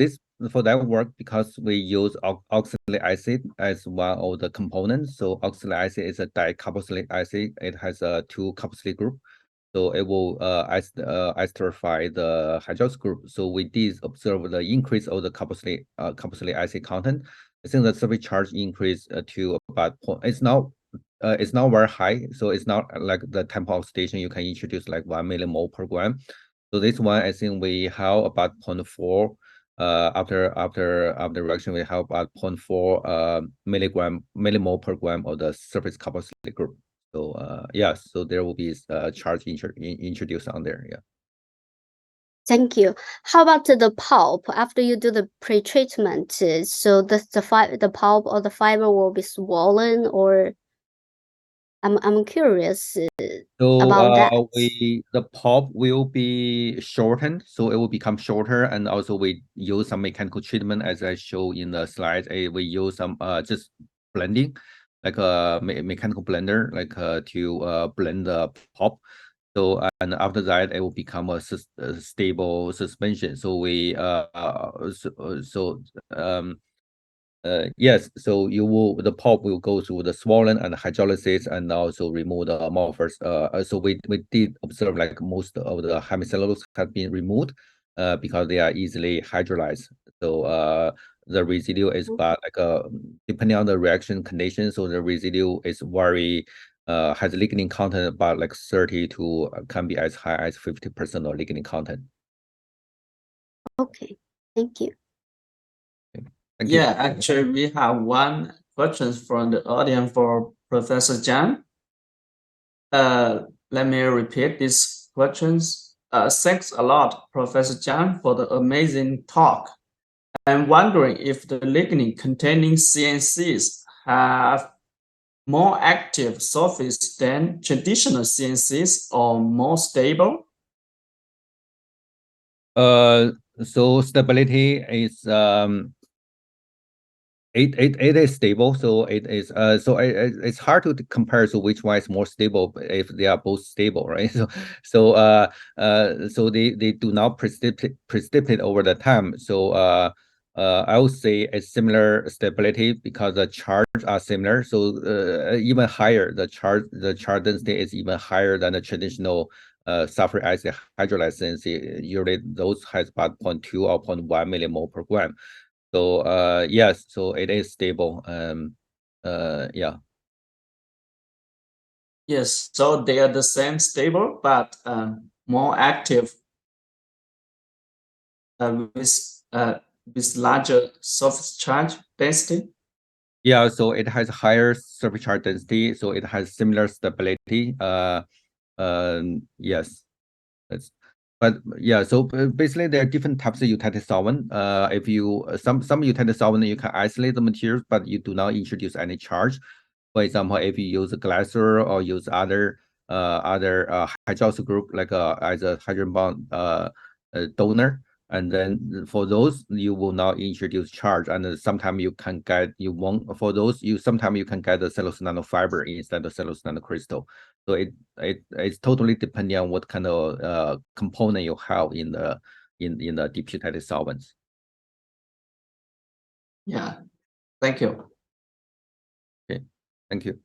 that work, because we use oxalic acid as one of the components. So oxalic acid is a dicarboxylic acid. It has a 2 carboxylic group. So it will esterify the hydroxyl group. So we did observe the increase of the carboxylic acid content. I think the surface charge increase to about it's not very high. So it's not like the tempo oxidation. You can introduce like 1 millimole per gram. So this one, I think we have about 0.4. After reaction, we have about 0.4 millimole per gram of the surface carboxylic group. So yeah, so there will be a charge introduced on there. Yeah. Thank you. How about the pulp after you do the pre-treatment? So the pulp or the fiber will be swollen, or I'm curious about that. The pulp will be shortened, so it will become shorter, and also we use some mechanical treatment as I show in the slide. We use some just blending, like a mechanical blender, like to blend the pulp. So and after that, it will become a stable suspension. So we yes, so the pulp will go through the swollen and hydrolysis and also remove the amorphous. So we did observe like most of the hemicellulose have been removed because they are easily hydrolyzed. So the residue is about like depending on the reaction condition. So the residue is very has lignin content about like 30 to can be as high as 50% of lignin content. Okay, thank you. Thank you. Yeah, actually, we have one question from the audience for Professor Jiang. Let me repeat these questions. Thanks a lot, Professor Jiang, for the amazing talk. I'm wondering if the lignin containing CNCs have more active surface than traditional CNCs or more stable? So stability is it is stable, so it is it's hard to compare so which one is more stable if they are both stable, right? So they do not precipitate over the time. So I would say it's similar stability because the charge are similar. So even higher, the charge density is even higher than the traditional sulfuric acid hydrolyzed CNC. Usually those has about 0.2 or 0.1 millimole per gram. So yes, so it is stable. Yeah. Yes, so they are the same stable, but more active with larger surface charge density. Yeah, so it has higher surface charge density, so it has similar stability. Yes, but yeah, so basically there are different types of utility solvent. If you some utility solvent you can isolate the materials, but you do not introduce any charge. For example, if you use a glycer or use other hydroxyl group like as a hydrogen bond donor, and then for those you will not introduce charge, and sometimes you can get for those sometimes you can get the cellulose nanofiber instead of cellulose nanocrystal. So it's totally depending on what kind of component you have in the deputated solvents. Yeah, thank you. Okay, thank you.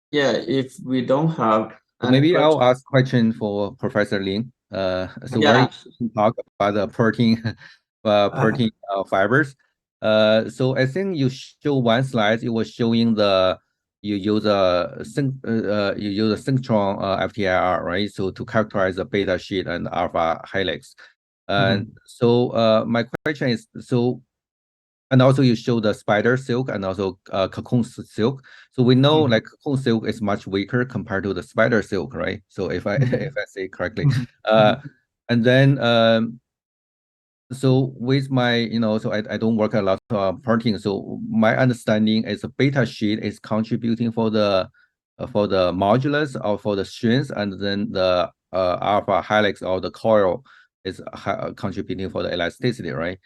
Yeah, if we don't have Maybe I'll ask question for Professor Ling. So very interesting talk about the protein fibers. So I think you show one slide. You were showing you use a synchrotron FTIR, right? So to characterize the beta sheet and alpha helix. So my question is, and also you show the spider silk and also cocoon silk. So we know like cocoon silk is much weaker compared to the spider silk, right? So if I if I say correctly, and then so with my so I don't work a lot of protein. So my understanding is the beta sheet is contributing for the modulus or for the strength, and then the alpha helix or the coil is contributing for the elasticity, right?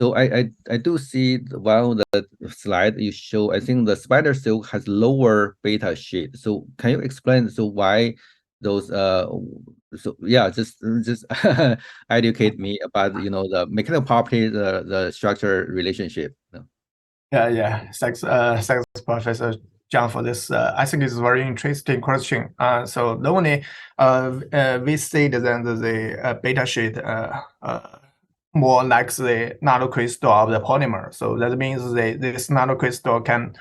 So I do see one of the slide you show. I think the spider silk has lower beta sheet. So can you explain why those so yeah, just educate me about the mechanical property, the structure relationship. Yeah. Thanks, Professor Jiang, for this. I think it's a very interesting question. So normally, we say that the beta sheet more like the nanocrystal of the polymer. So that means this nanocrystal can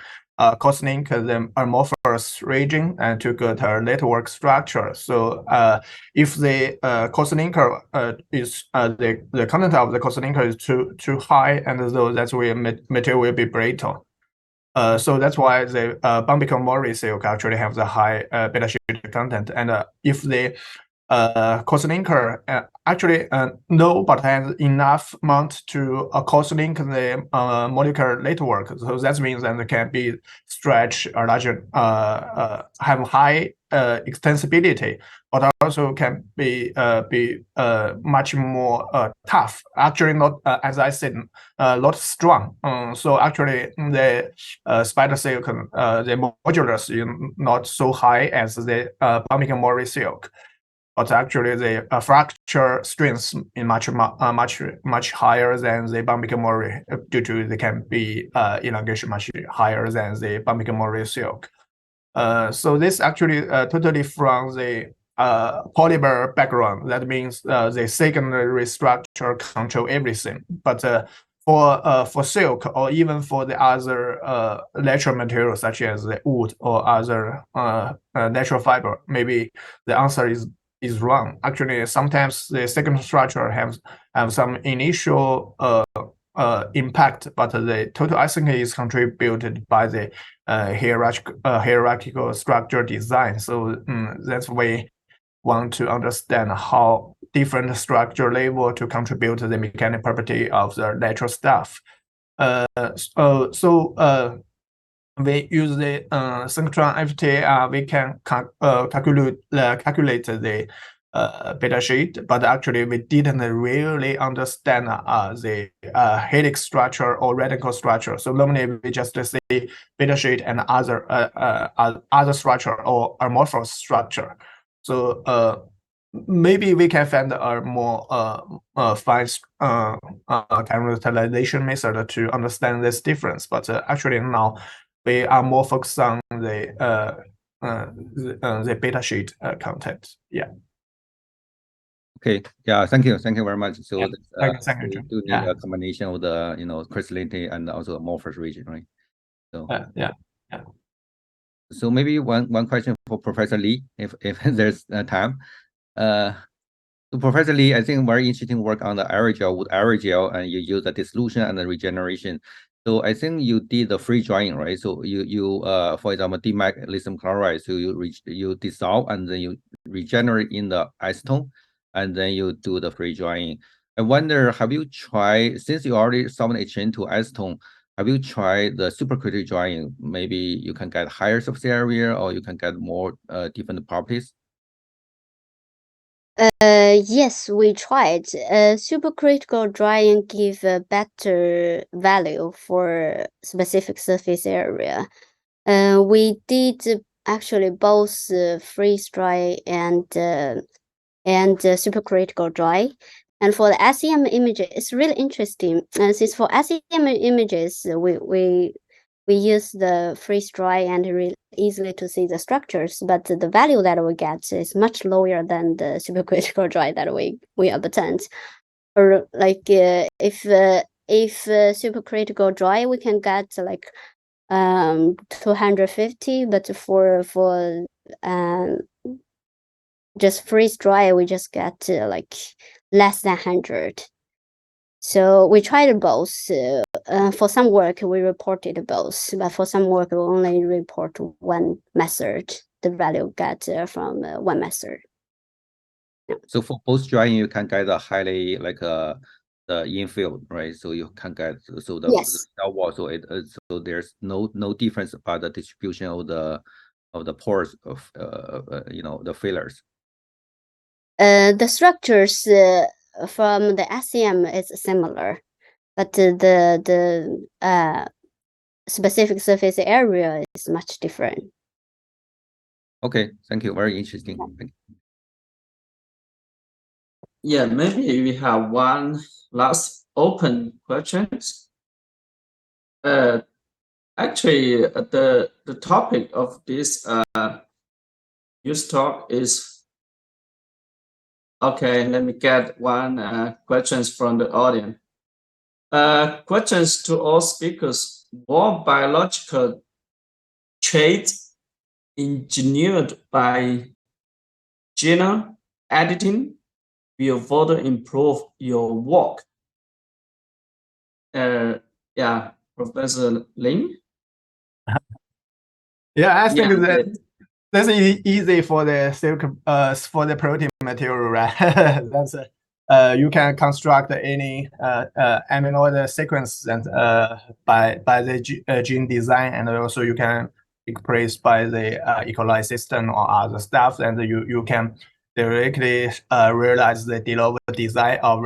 cross-link the amorphous region and to get a network structure. So if the cross-linker is the content of the cross-linker is too high, and so that's where material will be brittle. So that's why the Bambico-Mori silk actually have the high beta sheet content, and if the cross-linker actually no, but has enough amount to cross-link the molecular network. So that means that it can be stretch or larger, have high extensibility, but also can be much more tough. Actually, not as I said, not strong. So actually, the spider silk, the modulus is not so high as the Bambico-Mori silk. But actually, the fracture strength is much higher than the Bambico-Mori due to they can be elongation much higher than the Bambico-Mori silk. So this actually totally from the polymer background. That means the secondary structure control everything. But for silk or even for the other natural materials such as the wood or other natural fiber, maybe the answer is wrong. Actually, sometimes the second structure have some initial impact, but the total async is contributed by the hierarchical structure design. So that's why want to understand how different structure level to contribute to the mechanical property of the natural stuff. We use the synchrotron FT. We can calculate the beta sheet, but actually we didn't really understand the helix structure or radical structure. So normally we just see beta sheet and other structure or amorphous structure. So maybe we can find a more fine characterization method to understand this difference. But actually now we are more focused on the beta sheet content. Yeah. Okay. Yeah. Thank you. Thank you very much. So yeah. Thank you. we do need a combination of the crystallinity and also amorphous region, right? So yeah. So maybe one question for Professor Li, if there's time. So Professor Li, I think very interesting work on the aerogel with aerogel, and you use the dissolution and the regeneration. So I think you did the free drying, right? So you for example, lithium chloride. So you dissolve and then you regenerate in the acetone, and then you do the free drying. I wonder, have you tried, since you already solvent exchange to acetone, have you tried the supercritical drying? Maybe you can get higher surface area, or you can get more different properties. Yes, we tried. Supercritical drying give a better value for specific surface area. We did actually both freeze dry and supercritical dry. And for the SEM images, it's really interesting. Since for SEM images, we use the freeze dry and really easily to see the structures, but the value that we get is much lower than the supercritical dry that we obtained. Or like if supercritical dry, we can get like 250, but for just freeze dry, we just get like less than 100. So we tried both. For some work, we reported both, but for some work, we only report one method. The value get from one method. Yeah. So for post drying, you can get a highly like the infield, right? So you can get the cell wall. So so there's no difference about the distribution of the pores of the fillers. The structures from the SEM is similar, but the specific surface area is much different. Okay, thank you. Very interesting. Thank you. Yeah, maybe we have one last open questions. Actually, the topic of this news talk is. Okay, let me get one questions from the audience. Questions to all speakers. What biological traits engineered by gene editing will further improve your work? Yeah, Professor Ling. Yeah, I think that's easy for the silk for the protein material, right? That's you can construct any amino acid sequence and by the gene design, and also you can express by the E. coli system or other stuff, and you can directly realize the de novo design of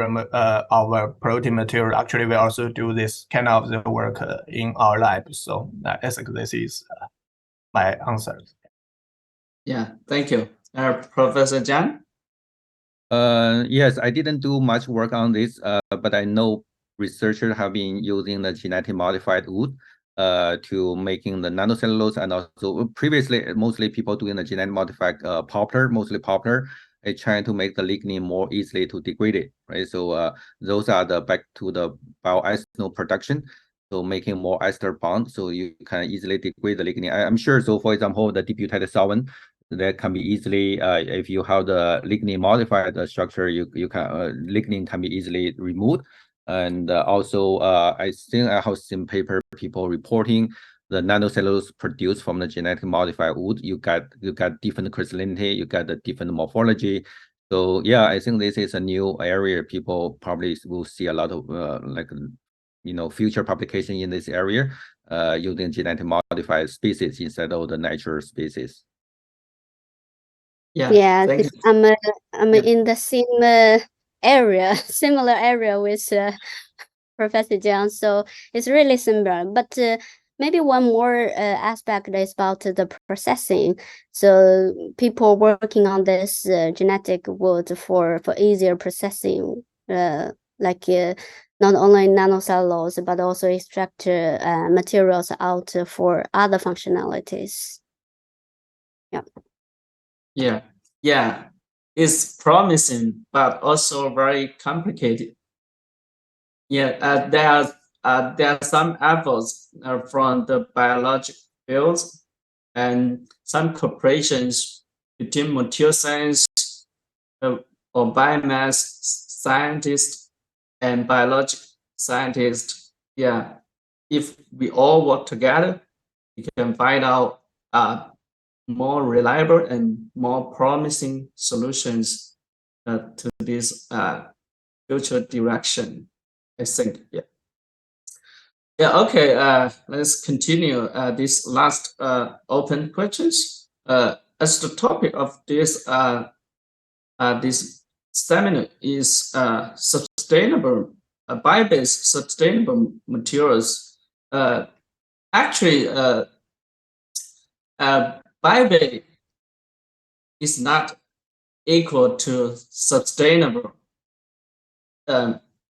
our protein material. Actually, we also do this kind of the work in our lab. So I think this is my answer. Yeah, thank you. Professor Jiang? Yes, I didn't do much work on this, but I know researchers have been using the genetic modified wood to making the nanocellulose, and also previously mostly people doing the genetic modified poplar, mostly poplar, is trying to make the lignin more easily to degrade it, right? So those are the back to the bioethanol production. So making more ester bond, so you can easily degrade the lignin. I'm sure. So for example, the deputated solvent that can be easily, if you have the lignin modified structure, you can lignin can be easily removed. And also, I think I have seen paper people reporting the nanocellulose produced from the genetic modified wood. You got different crystallinity, you got the different morphology. So yeah, I think this is a new area. People probably will see a lot of future publication in this area, using genetic modified species instead of the natural species. Yeah, thank you. I'm in the same area, similar area with Professor Jiang, so it's really similar. But maybe one more aspect is about the processing. So people working on this genetic wood for easier processing, like not only nanocellulose but also extract materials out for other functionalities. Yeah, it's promising, but also very complicated. Yeah, there are some efforts from the biologic fields and some cooperations between material science or biomass scientists and biologic scientists. Yeah, if we all work together, we can find out more reliable and more promising solutions to this future direction, I think. Yeah, okay, let's continue this last open questions. As the topic of this seminar is sustainable, bio-based sustainable materials. Actually, bio-based is not equal to sustainable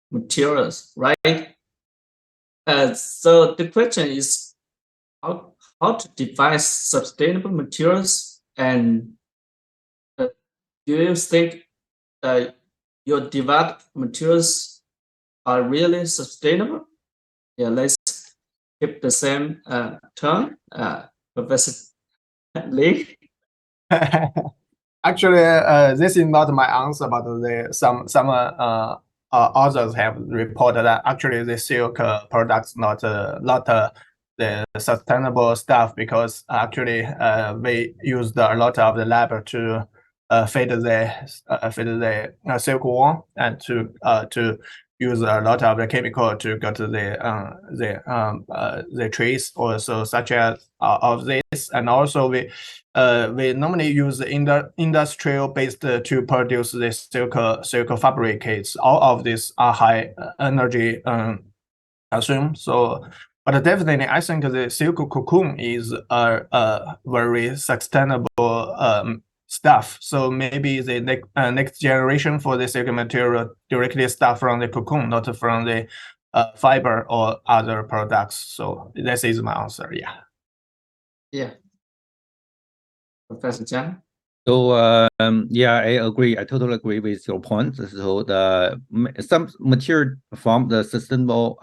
materials, right? So the question is how to define sustainable materials, and do you think your developed materials are really sustainable? Yeah, let's keep the same turn, Professor Li. Actually, this is not my answer, but some others have reported that actually the silk products not the sustainable stuff, because actually we used a lot of the lab to feed the silkworm, and to use a lot of the chemical to get the trees also, such as of this. And also we normally use industrial based to produce the silk fabricates. All of these are high energy consume. So, but definitely I think the silk cocoon is a very sustainable stuff. So maybe the next generation for the silk material directly start from the cocoon, not from the fiber or other products. So this is my answer. Yeah, Professor Jiang. So yeah, I agree. I totally agree with your point. So some material from the sustainable,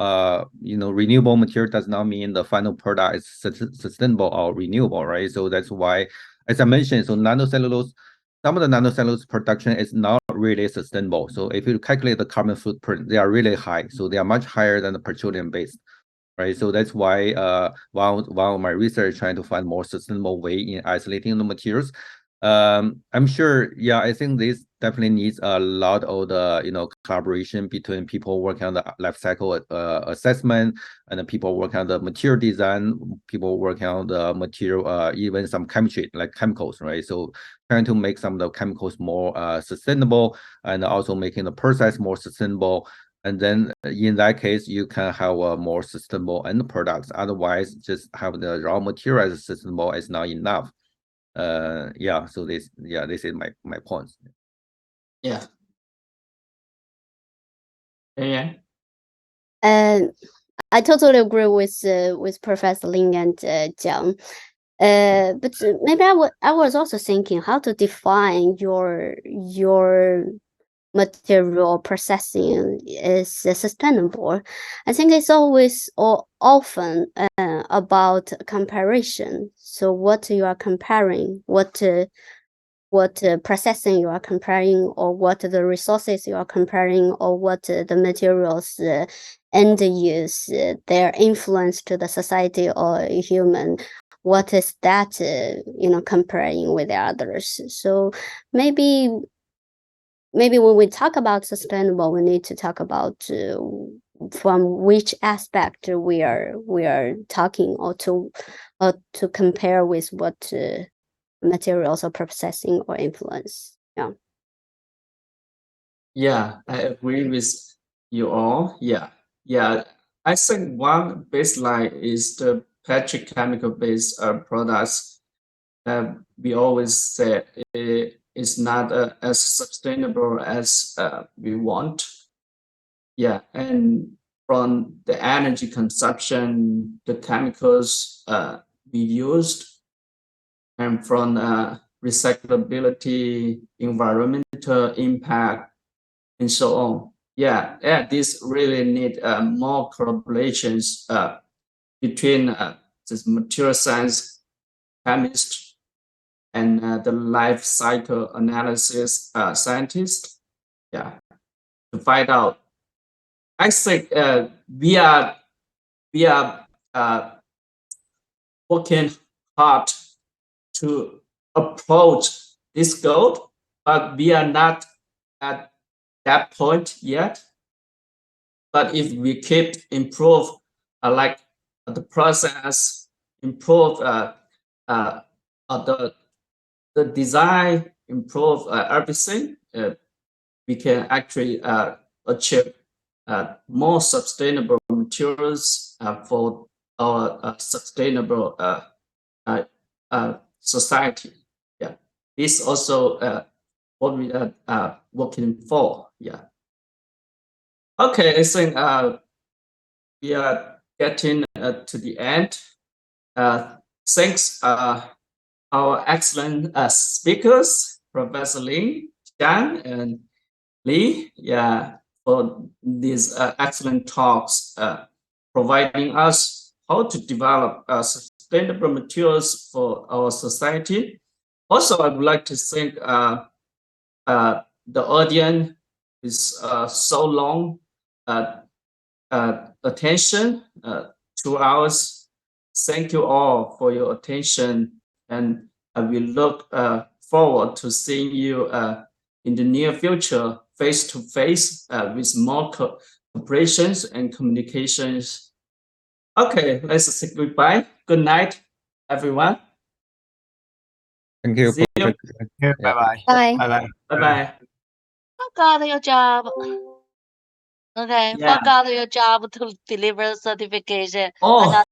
renewable material does not mean the final product is sustainable or renewable, right? So that's why, as I mentioned, so nanocellulose, some of the nanocellulose production is not really sustainable. So if you calculate the carbon footprint, they are really high. So they are much higher than the petroleum based. Right, so that's why while my research trying to find more sustainable way in isolating the materials, I'm sure, yeah, I think this definitely needs a lot of the collaboration between people working on the life cycle assessment, and the people working on the material design, people working on the material, even some chemistry like chemicals, right? So trying to make some of the chemicals more sustainable, and also making the process more sustainable. And then in that case, you can have a more sustainable end products. Otherwise, just have the raw material as sustainable is not enough. Yeah. So this is my point. Yeah. Yeah. I totally agree with Professor Ling and Jiang. But maybe I was also thinking how to define your material processing is sustainable. I think it's always or often about comparison. So what you are comparing, what processing you are comparing, or what the resources you are comparing, or what the materials end use, their influence to the society or human. What is that, comparing with the others? So maybe when we talk about sustainable, we need to talk about from which aspect we are talking, or to compare with what materials or processing or influence. Yeah. Yeah, I agree with you all. Yeah. I think one baseline is the petrochemical based products. We always say it's not as sustainable as we want. Yeah, and from the energy consumption, the chemicals we used, and from recyclability, environmental impact, and so on. Yeah, this really need more collaborations between this material science chemist and the life cycle analysis scientist. Yeah, to find out. I think we are working hard to approach this goal, but we are not at that point yet. But if we keep improve like the process, improve the design, improve everything, we can actually achieve more sustainable materials for our sustainable society. Yeah, this also what we are working for. Yeah. Okay, I think we are getting to the end. Thanks our excellent speakers, Professor Ling, Jiang, and Li, for these excellent talks, providing us how to develop sustainable materials for our society. Also, I would like to thank the audience is so long attention, 2 hours. Thank you all for your attention, and I will look forward to seeing you in the near future, face to face, with more cooperations and communications. Okay, let's say goodbye. Good night, everyone. Thank you. See you. Yeah, Yeah. bye-bye. Bye. Bye-bye. Bye-bye. Forgot your job. Okay, Yeah. forgot your job to deliver certification. Oh,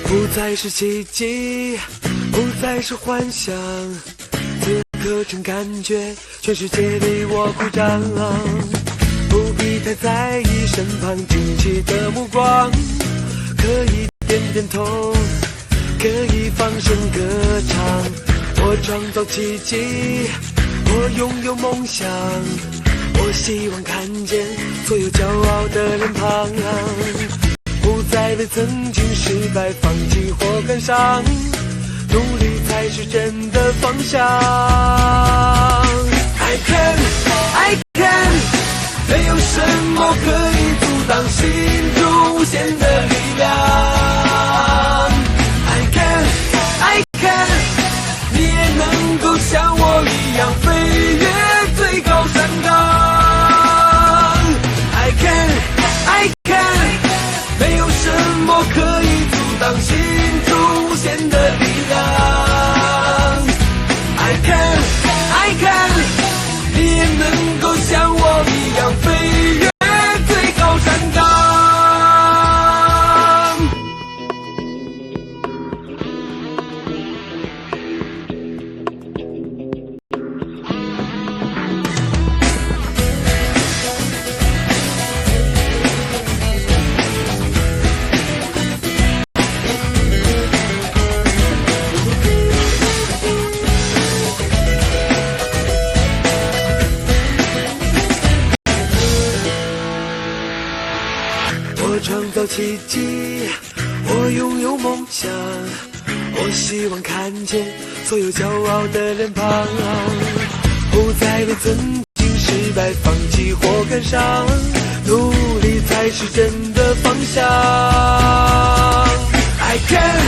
不再是奇迹，不再是幻想，此刻真感觉全世界为我鼓掌。不必太在意身旁惊奇的目光，可以点点头，可以放声歌唱。我创造奇迹，我拥有梦想，我希望看见所有骄傲的脸庞。不再为曾经失败放弃或感伤，努力才是真的方向。I can， 没有什么可以阻挡心中无限的力量。I can， 你也能够像我一样飞越最高山岗。I can。没有什么可以阻挡心中奇迹。我拥有梦想，我希望看见所有骄傲的脸庞，不再为曾经失败放弃或感伤，努力才是真的方向。I can